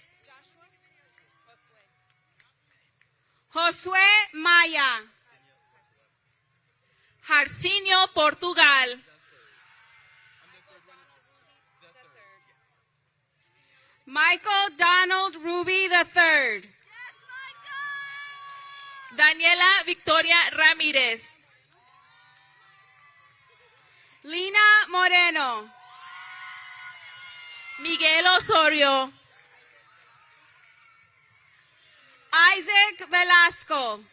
Josué Maya. Jarcinio Portugal. Michael Donald Ruby III. Daniela Victoria Ramírez. Lina Moreno. Miguel Osorio. Isaac Velasco.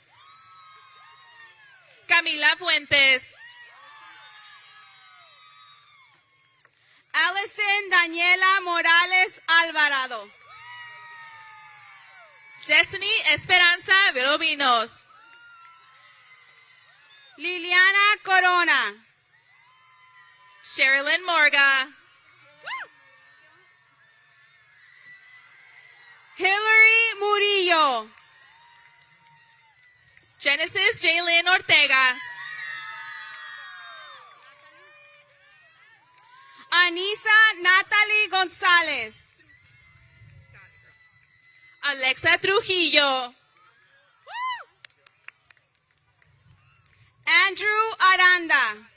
Camila Fuentes. Allison Daniela Morales Alvarado. Destiny Esperanza Velovinos. Liliana Corona. Sherilyn Morga. Hillary Murillo. Genesis Jaylin Ortega. Anisa Natalie González. Alexa Trujillo. Andrew Aranda.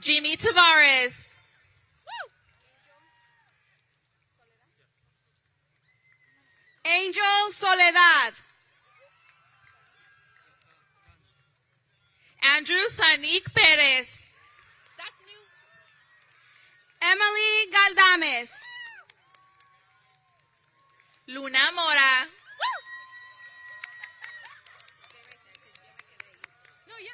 Jimmy Tavares. Angel Soledad. Andrew Sanik Perez. Emily Galdames. Luna Mora. No, yeah.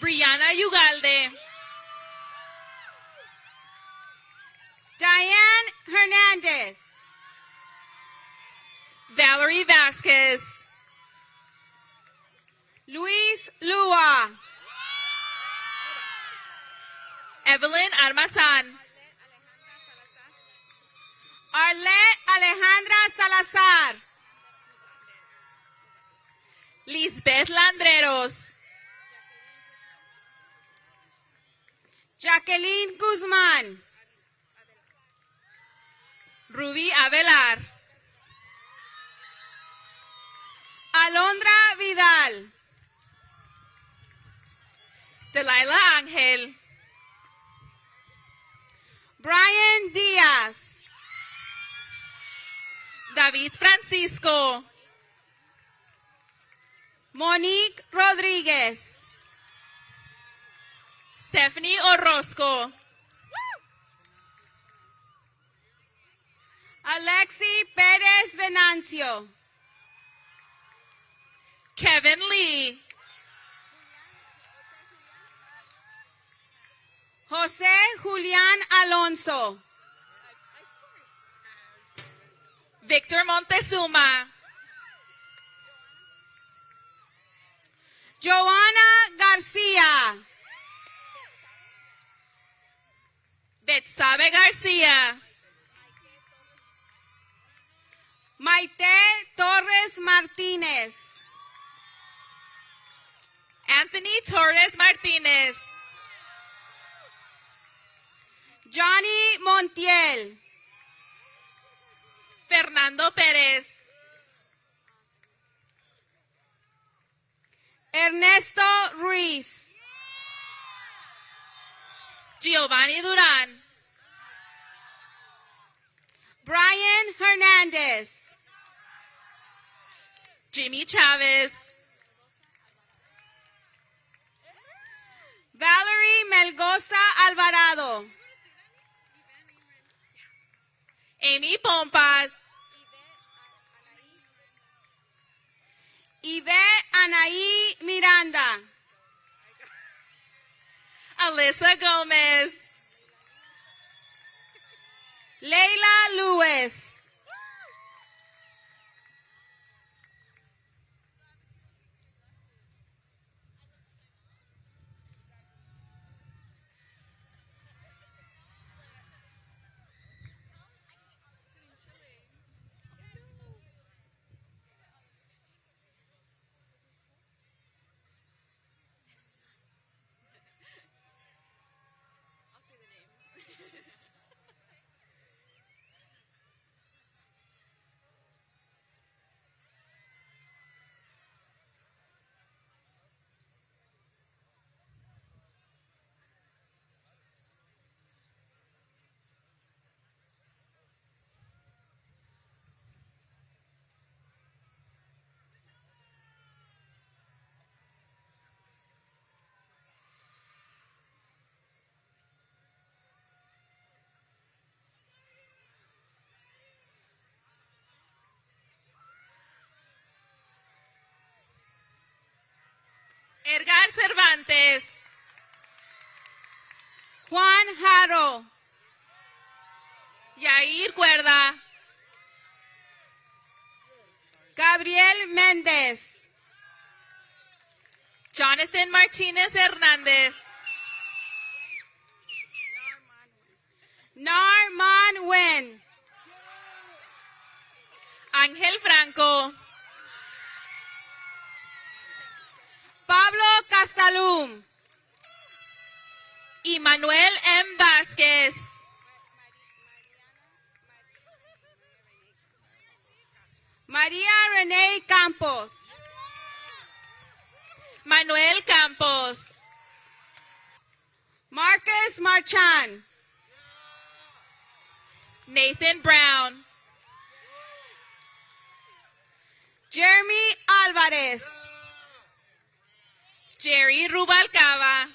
Brianna Ugalde. Diane Hernandez. Valerie Vasquez. Luis Lua. Evelyn Armazan. Arlette Alejandra Salazar. Lisbeth Landreros. Jacqueline Guzman. Ruby Avelar. Alondra Vidal. Delilah Angel. Brian Díaz. David Francisco. Monique Rodríguez. Stephanie Orozco. Alexi Pérez Venancio. Kevin Lee. José Julián Alonso. Victor Montezuma. Joana García. Betsabe García. Maite Torres Martínez. Anthony Torres Martinez. Johnny Montiel. Fernando Pérez. Ernesto Ruiz. Giovanni Durán. Brian Hernández. Jimmy Chavez. Valerie Melgoza Alvarado. Amy Pompas. Yvette Anaí Miranda. Alyssa Gomez. Leila Lewis. Edgar Cervantes. Juan Jaro. Yair Cuerda. Gabriel Méndez. Jonathan Martinez Hernández. Narman Wen. Ángel Franco. Pablo Castalum. Y Manuel M. Vázquez. María René Campos. Manuel Campos. Marcus Marchán. Nathan Brown. Jeremy Álvarez. Jerry Rubalcaba.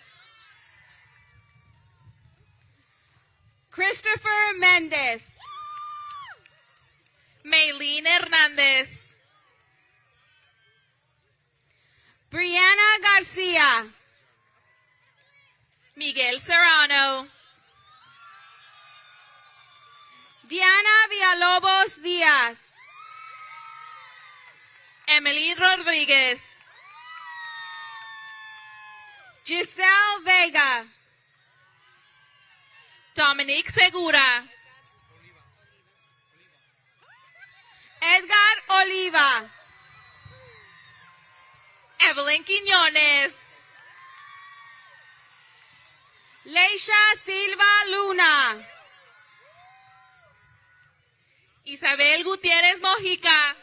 Christopher Méndez. Maylene Hernández. Brianna García. Miguel Serrano. Diana Villalobos Díaz. Emily Rodríguez. Giselle Vega. Dominique Segura. Edgar Oliva. Evelyn Quiñones. Leisha Silva Luna. Isabel Gutiérrez Mojica.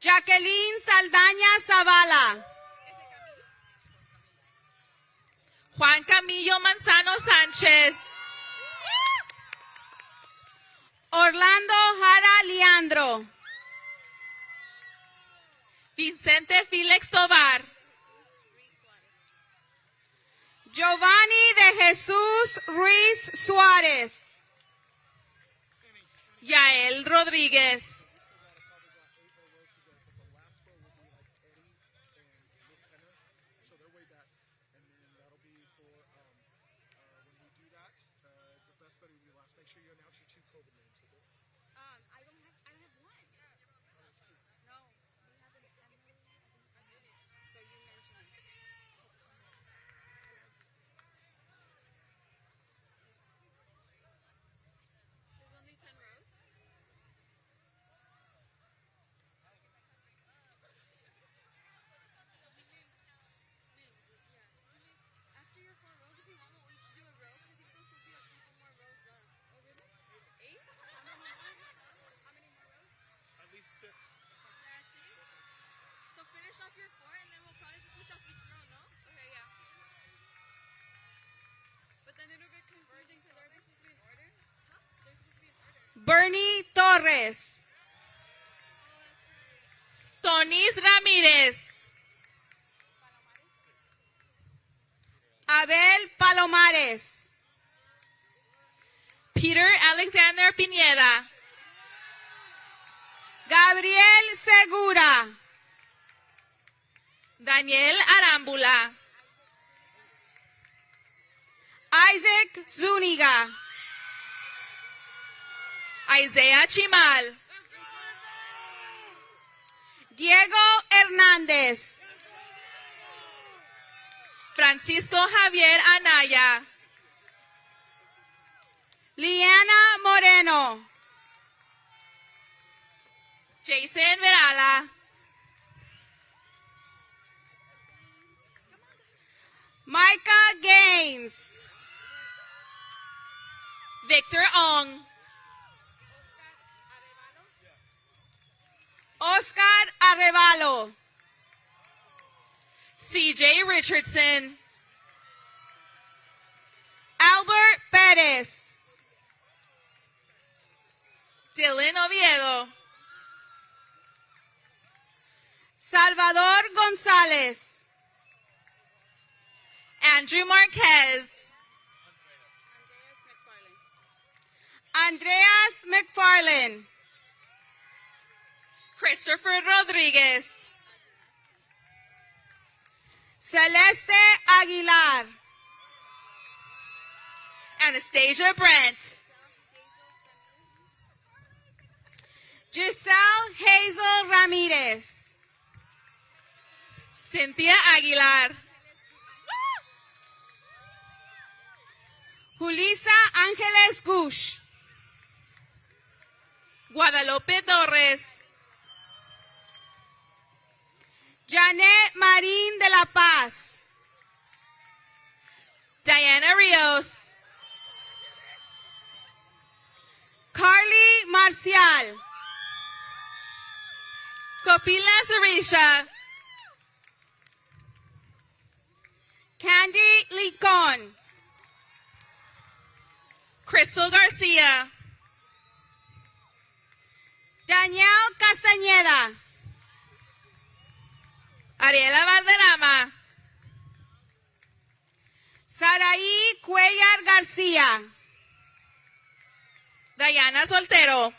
Jacqueline Saldaña Zavala. Juan Camillo Manzano Sánchez. Orlando Jara Leandro. Vicente Félix Tobar. Giovanni de Jesús Ruiz Suárez. Yael Rodríguez. Bernie Torres. Tonis Ramírez. Abel Palomares. Peter Alexander Pineda. Gabriel Segura. Daniel Arámbula. Isaac Zúñiga. Isaiah Chimal. Diego Hernández. Francisco Javier Anaya. Liana Moreno. Jason Verala. Micah Gaines. Victor Ong. Oscar Arevalo. CJ Richardson. Albert Pérez. Dylan Oviedo. Salvador González. Andrew Marquez. Andreas McFarlane. Christopher Rodriguez. Celeste Aguilar. Anastasia Brent. Giselle Hazel Ramirez. Cynthia Aguilar. Julissa Ángeles Gush. Guadalupe Torres. Janet Marín de la Paz. Diana Rios. Carly Marcial. Copila Sarisha. Candy Licon. Crystal Garcia. Danielle Castañeda. Ariela Valderrama. Saraí Cuellar García. Diana Soltero.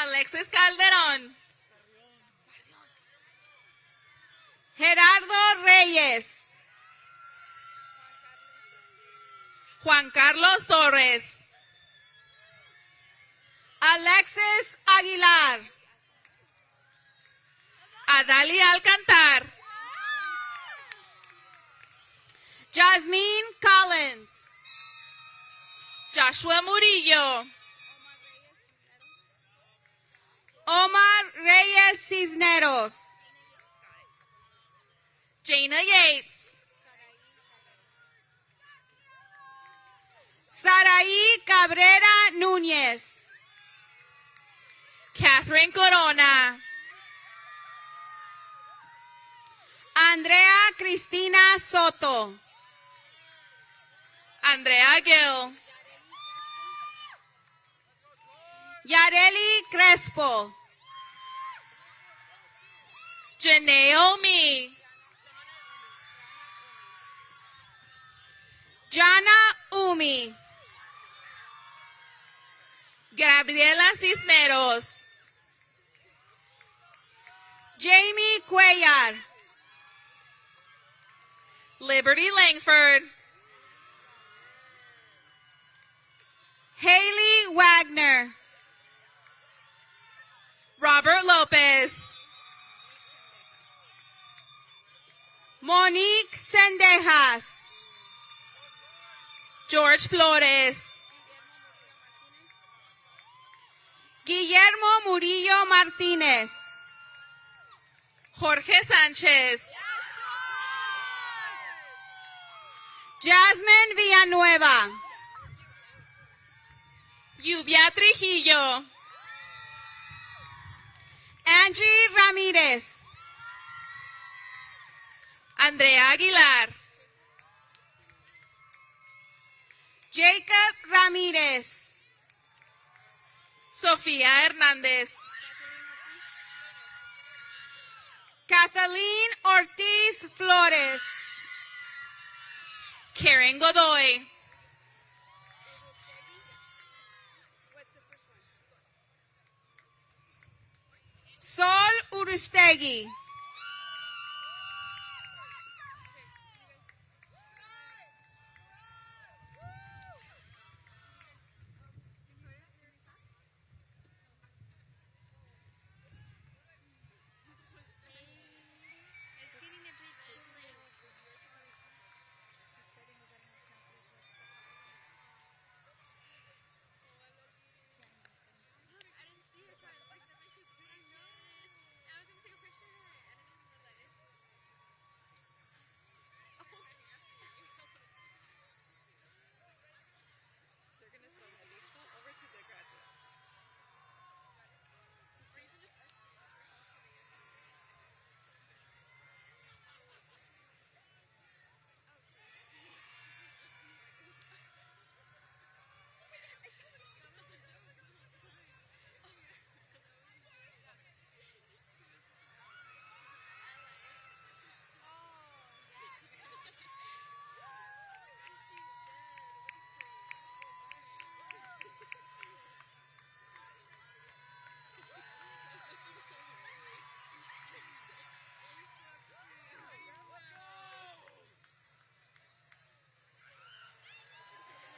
Alexis Calderón. Reyes. Juan Carlos Torres, Alexis Aguilar. Adalia Alcantar, Jasmine Collins. Joshua Murillo, Omar Reyes Cisneros. Jaina Yates, Saraí Cabrera Núñez. Catherine Corona, Andrea Cristina Soto. Andrea Gill, Yareli Crespo. Janae Omi, Jana Umi. Gabriela Cisneros, Jamie Cuellar. Liberty Langford, Haley Wagner. Robert Lopez, Monique Sendejas. George Flores, Guillermo Murillo Martínez. Jorge Sánchez, Jasmine Villanueva. Lluvia Trujillo, Angie Ramírez. Andrea Aguilar, Jacob Ramírez. Sofía Hernández, Kathleen Ortiz Flores. Karen Godoy, Sol Urustegui.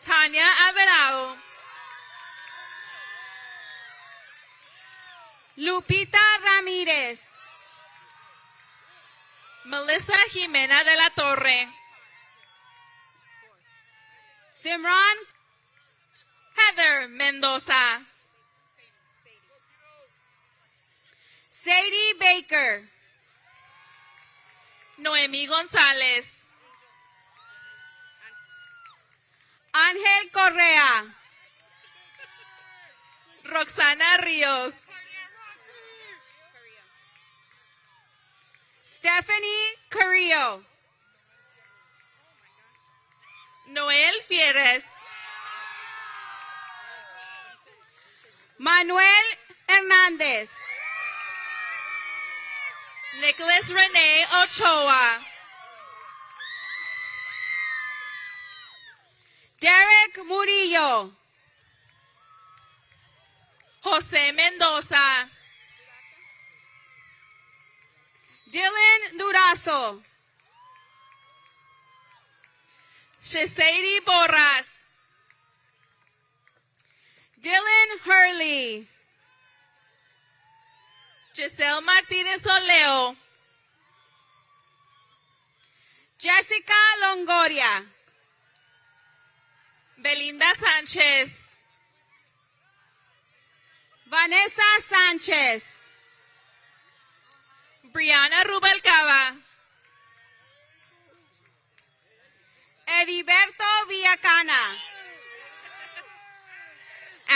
Tanya Avelado, Lupita Ramírez. Melissa Jimena de la Torre, Simran. Heather Mendoza, Sadie Baker. Noemí González, Ángel Correa. Roxana Ríos, Stephanie Carrillo. Noel Fieres, Manuel Hernández. Nicholas Renee Ochoa, Derek Murillo. José Mendoza, Dylan Durazo. Shesaidi Borras. Dylan Hurley. Giselle Martinez Oleo. Jessica Longoria. Belinda Sánchez. Vanessa Sánchez. Brianna Rubalcaba. Heriberto Villacana.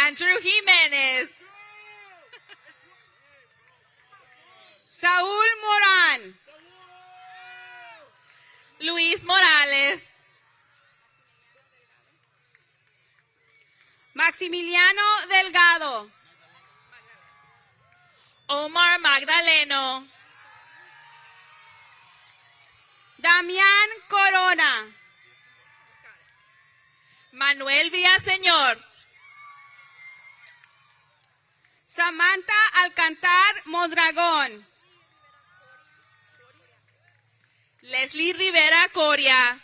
Andrew Jimenez. Saúl Morán. Luis Morales. Maximiliano Delgado. Omar Magdaleno. Damián Corona. Manuel Villaseñor. Samantha Alcantar Mondragón. Leslie Rivera Coria.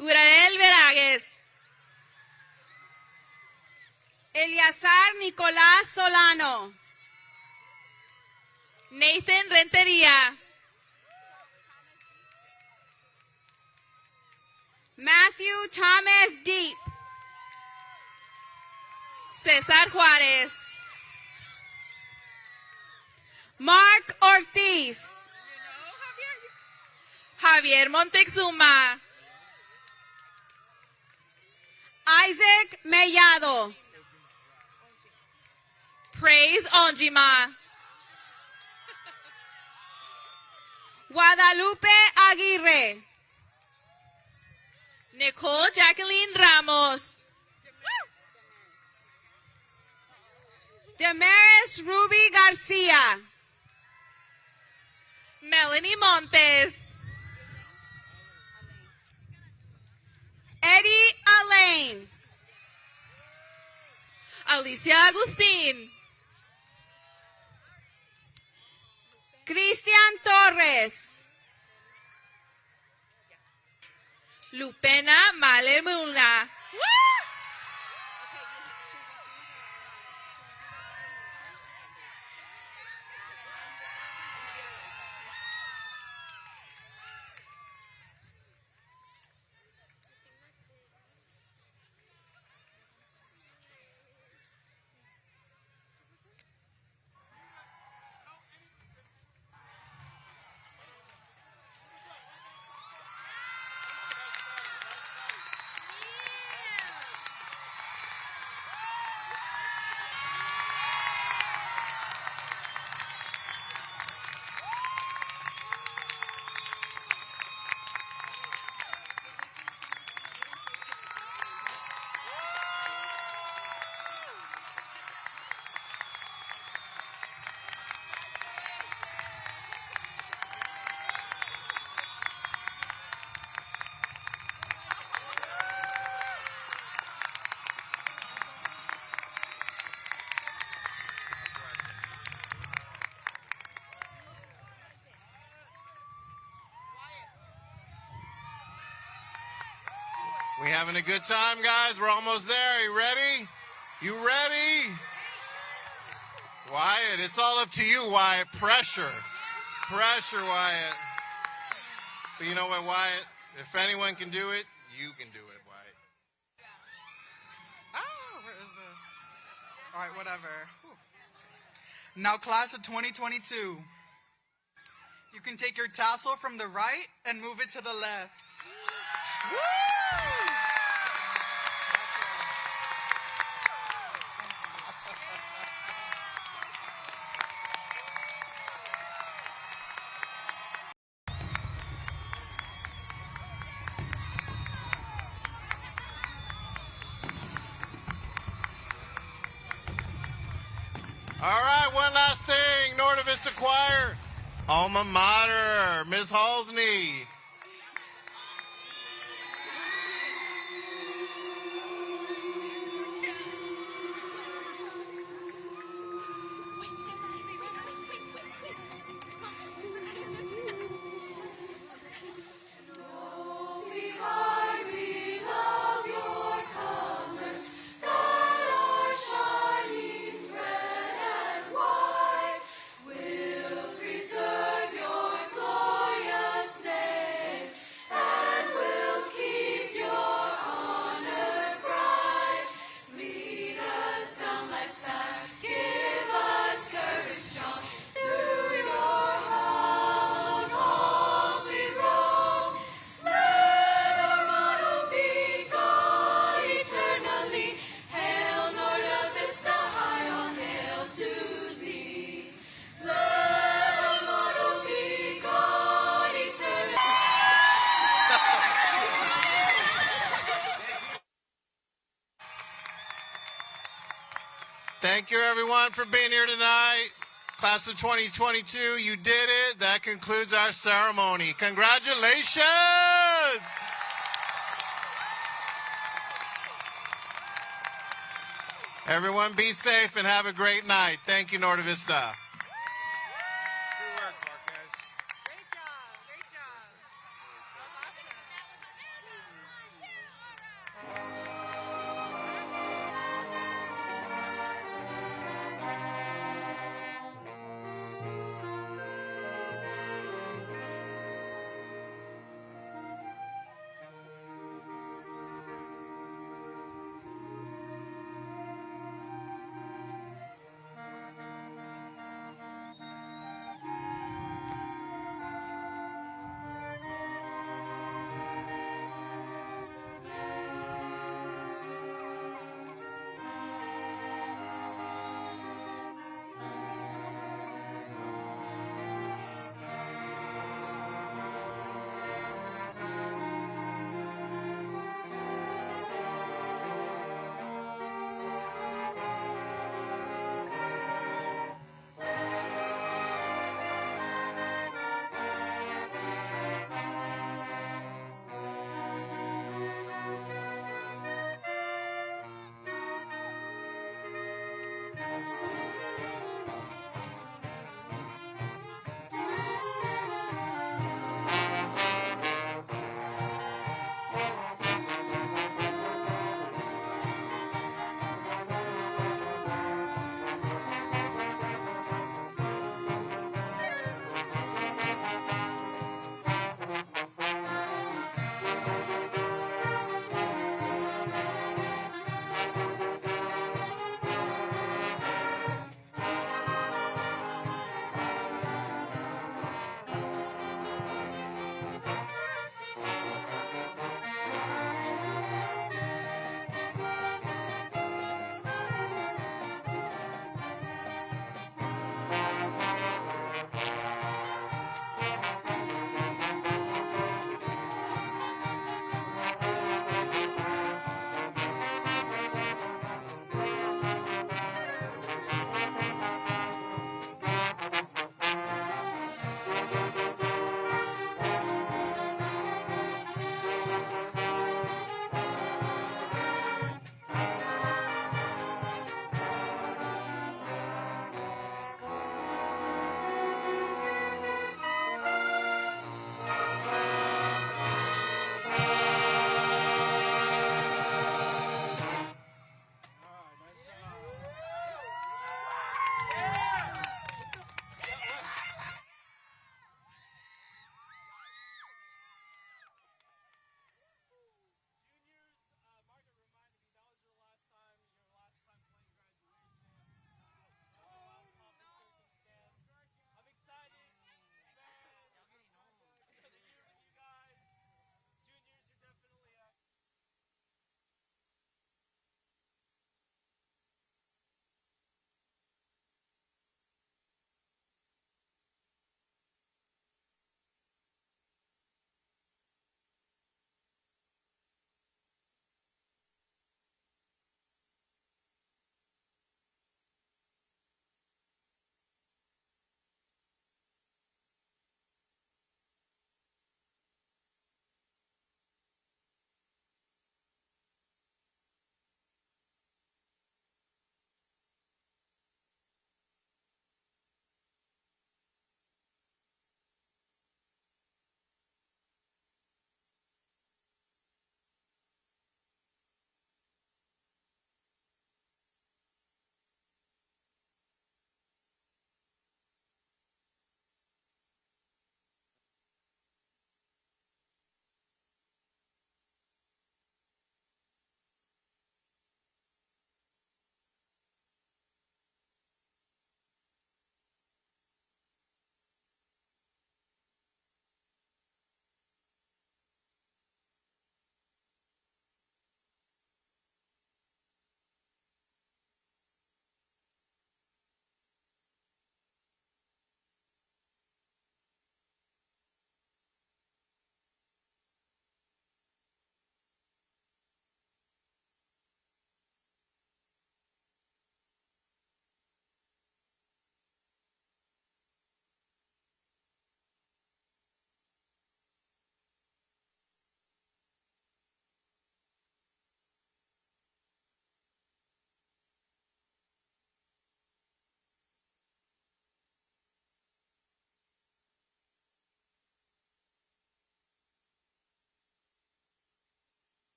Urael Veragues. Eliazar Nicolás Solano. Nathan Rentería. Matthew Thomas Deep. César Juárez. Mark Ortiz. Javier Montezuma. Isaac Mellado. Praise Onjima. Guadalupe Aguirre. Nicole Jacqueline Ramos. Damaris Ruby Garcia. Melanie Montes. Eddie Alain. Alicia Agustín. Cristian Torres. Lupena Malemuna. We having a good time, guys? We're almost there. You ready? You ready? Wyatt, it's all up to you, Wyatt. Pressure. Pressure, Wyatt. But you know what, Wyatt? If anyone can do it, you can do it, Wyatt. Oh, where is it? All right, whatever. Whew. Now, class of 2022, you can take your tassel from the right and move it to the left. Woo! All right, one last thing. Norte Vista Choir, alma mater, Ms. Halsney. Thank you, everyone, for being here tonight. Class of 2022, you did it. That concludes our ceremony. Congratulations! Everyone be safe and have a great night. Thank you, Norte Vista.